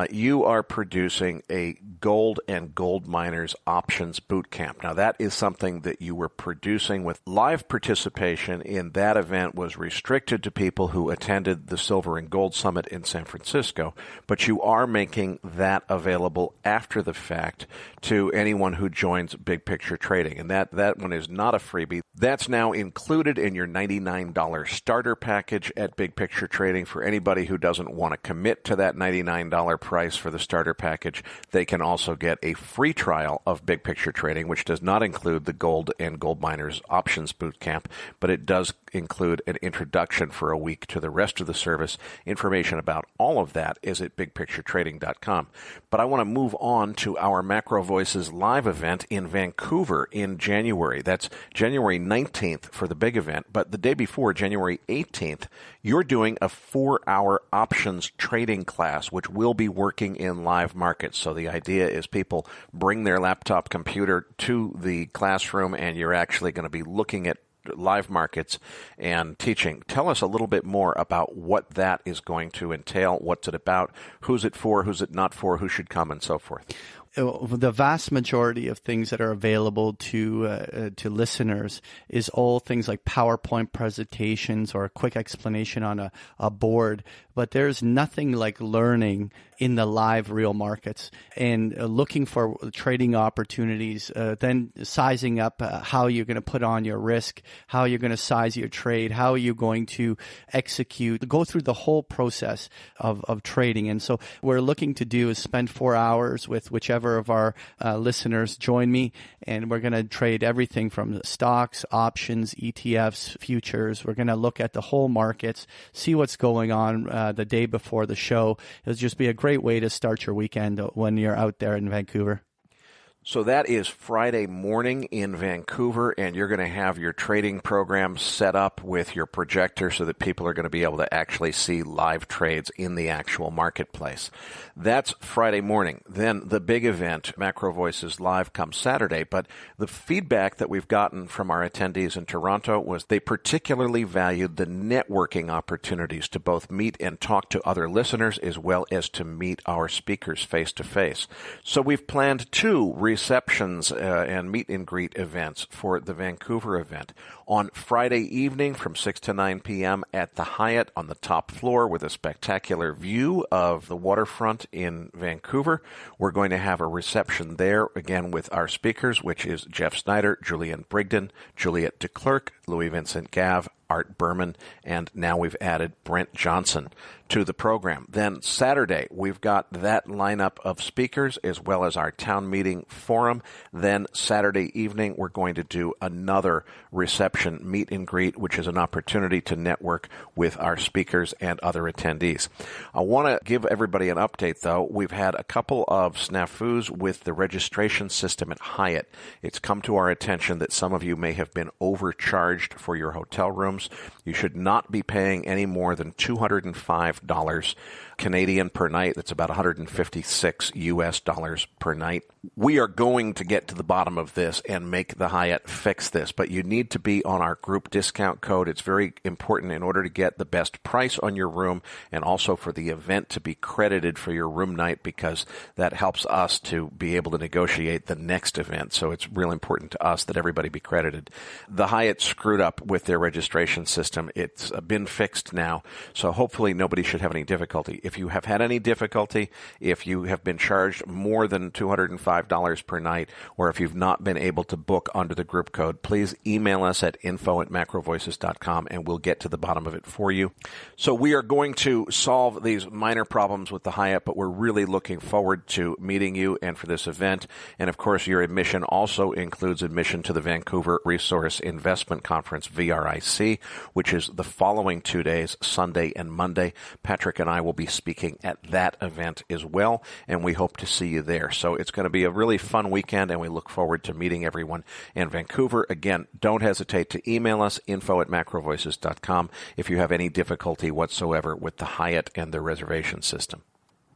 You are producing a gold and gold miners options boot camp. Now, that is something that you were producing with live participation in that event was restricted to people who attended the Silver and Gold Summit in San Francisco. But you are making that available after the fact to anyone who joins Big Picture Trading. And that one is not a freebie. That's now included in your $99 starter package at Big Picture Trading. For anybody who doesn't want to commit to that $99 price for the starter package, they can also get a free trial of Big Picture Trading, which does not include the gold and gold miners options bootcamp, but it does include an introduction for a week to the rest of the service. Information about all of that is at bigpicturetrading.com. But I want to move on to our Macro Voices live event in Vancouver in January. That's January 19th for the big event, but the day before, January 18th, you're doing a 4-hour options trading class, which will be working in live markets. So the idea is people bring their laptop computer to the classroom, and you're actually going to be looking at live markets and teaching. Tell us a little bit more about what that is going to entail, what's it about, who's it for, who's it not for, who should come, and so forth. The vast majority of things that are available to listeners is all things like PowerPoint presentations or a quick explanation on a board. But there's nothing like learning in the live real markets and looking for trading opportunities, then sizing up how you're going to put on your risk, how you're going to size your trade, how you're going to execute, go through the whole process of trading. And so what we're looking to do is spend 4 hours with whichever of our listeners join me, and we're going to trade everything from stocks, options, ETFs, futures. We're going to look at the whole markets, see what's going on the day before the show. It'll just be a great way to start your weekend when you're out there in Vancouver. So that is Friday morning in Vancouver, and you're going to have your trading program set up with your projector so that people are going to be able to actually see live trades in the actual marketplace. That's Friday morning. Then the big event, Macro Voices Live, comes Saturday, but the feedback that we've gotten from our attendees in Toronto was they particularly valued the networking opportunities to both meet and talk to other listeners as well as to meet our speakers face to face. So we've planned 2 receptions and meet and greet events for the Vancouver event. On Friday evening from 6 to 9 p.m. at the Hyatt on the top floor with a spectacular view of the waterfront in Vancouver, we're going to have a reception there again with our speakers, which is Jeff Snyder, Julian Brigden, Juliet DeClercq, Louis Vincent Gav, Art Berman, and now we've added Brent Johnson to the program. Then Saturday, we've got that lineup of speakers as well as our town meeting forum. Then Saturday evening, we're going to do another reception meet and greet, which is an opportunity to network with our speakers and other attendees. I want to give everybody an update, though. We've had a couple of snafus with the registration system at Hyatt. It's come to our attention that some of you may have been overcharged for your hotel rooms. You should not be paying any more than $205 Canadian per night. That's about $156 US dollars per night. We are going to get to the bottom of this and make the Hyatt fix this, but you need to be on our group discount code. It's very important in order to get the best price on your room and also for the event to be credited for your room night, because that helps us to be able to negotiate the next event. So it's real important to us that everybody be credited. The Hyatt screwed up with their registration system. It's been fixed now, so hopefully nobody should have any difficulty. If you have had any difficulty, if you have been charged more than $205 per night, or if you've not been able to book under the group code, please email us at info@macrovoices.com and we'll get to the bottom of it for you. So we are going to solve these minor problems with the Hyatt, but we're really looking forward to meeting you and for this event. And of course, your admission also includes admission to the Vancouver Resource Investment Conference, VRIC, which is the following 2 days, Sunday and Monday. Patrick and I will be speaking at that event as well, and we hope to see you there. So it's going to be a really fun weekend, and we look forward to meeting everyone in Vancouver. Again, don't hesitate to email us, info@macrovoices.com, if you have any difficulty whatsoever with the Hyatt and the reservation system.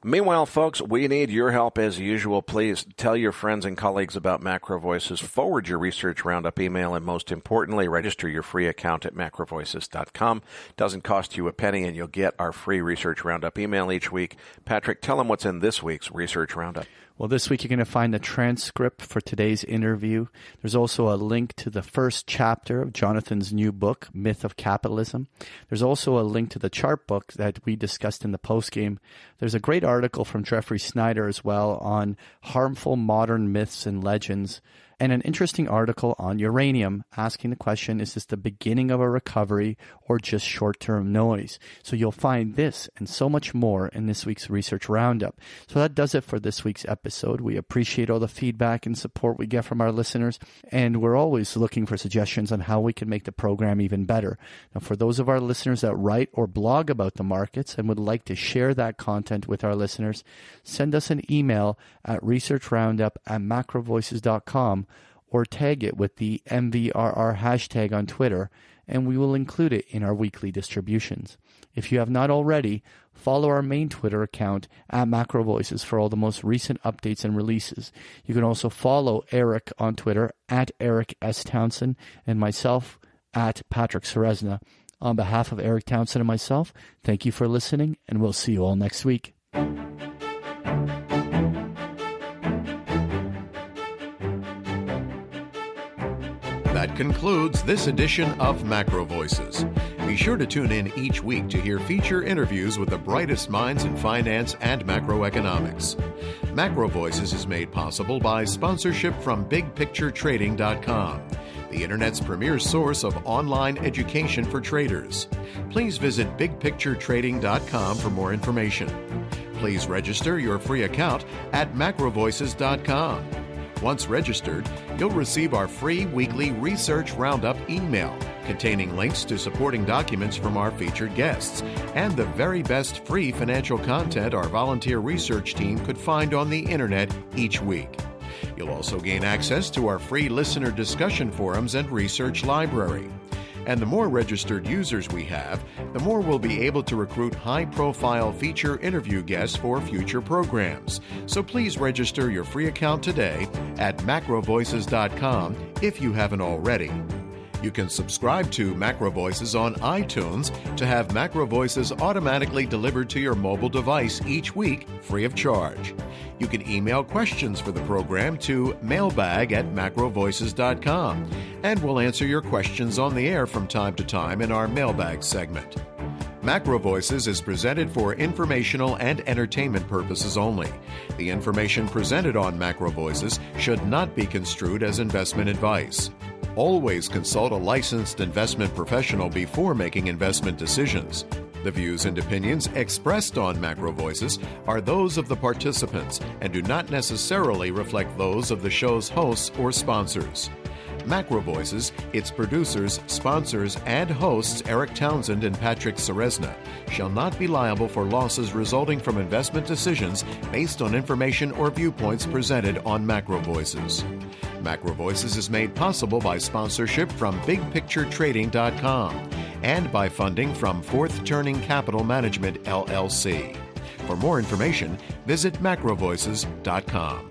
Meanwhile, folks, we need your help as usual. Please tell your friends and colleagues about Macro Voices, forward your Research Roundup email, and most importantly, register your free account at macrovoices.com. Doesn't cost you a penny, and you'll get our free Research Roundup email each week. Patrick, tell them what's in this week's Research Roundup. Well, this week you're going to find the transcript for today's interview. There's also a link to the first chapter of Jonathan's new book, Myth of Capitalism. There's also a link to the chart book that we discussed in the postgame. There's a great article from Jeffrey Snyder as well on harmful modern myths and legends, and an interesting article on uranium asking the question, is this the beginning of a recovery or just short-term noise? So you'll find this and so much more in this week's Research Roundup. So that does it for this week's episode. We appreciate all the feedback and support we get from our listeners, and we're always looking for suggestions on how we can make the program even better. Now, for those of our listeners that write or blog about the markets and would like to share that content with our listeners, send us an email at researchroundup@macrovoices.com or tag it with the MVRR hashtag on Twitter, and we will include it in our weekly distributions. If you have not already, follow our main Twitter account at Macro Voices for all the most recent updates and releases. You can also follow Eric on Twitter at Eric S. Townsend and myself at Patrick Ceresna. On behalf of Eric Townsend and myself, thank you for listening, and we'll see you all next week. That concludes this edition of Macro Voices. Be sure to tune in each week to hear feature interviews with the brightest minds in finance and macroeconomics. Macro Voices is made possible by sponsorship from BigPictureTrading.com, the Internet's premier source of online education for traders. Please visit BigPictureTrading.com for more information. Please register your free account at macrovoices.com. Once registered, you'll receive our free weekly Research Roundup email containing links to supporting documents from our featured guests and the very best free financial content our volunteer research team could find on the internet each week. You'll also gain access to our free listener discussion forums and research library. And the more registered users we have, the more we'll be able to recruit high-profile feature interview guests for future programs. So please register your free account today at macrovoices.com if you haven't already. You can subscribe to Macro Voices on iTunes to have Macro Voices automatically delivered to your mobile device each week, free of charge. You can email questions for the program to mailbag@macrovoices.com, and we'll answer your questions on the air from time to time in our mailbag segment. Macro Voices is presented for informational and entertainment purposes only. The information presented on Macro Voices should not be construed as investment advice. Always consult a licensed investment professional before making investment decisions. The views and opinions expressed on Macro Voices are those of the participants and do not necessarily reflect those of the show's hosts or sponsors. Macro Voices, its producers, sponsors, and hosts Eric Townsend and Patrick Ceresna shall not be liable for losses resulting from investment decisions based on information or viewpoints presented on Macro Voices. Macro Voices is made possible by sponsorship from BigPictureTrading.com and by funding from Fourth Turning Capital Management, LLC. For more information, visit macrovoices.com.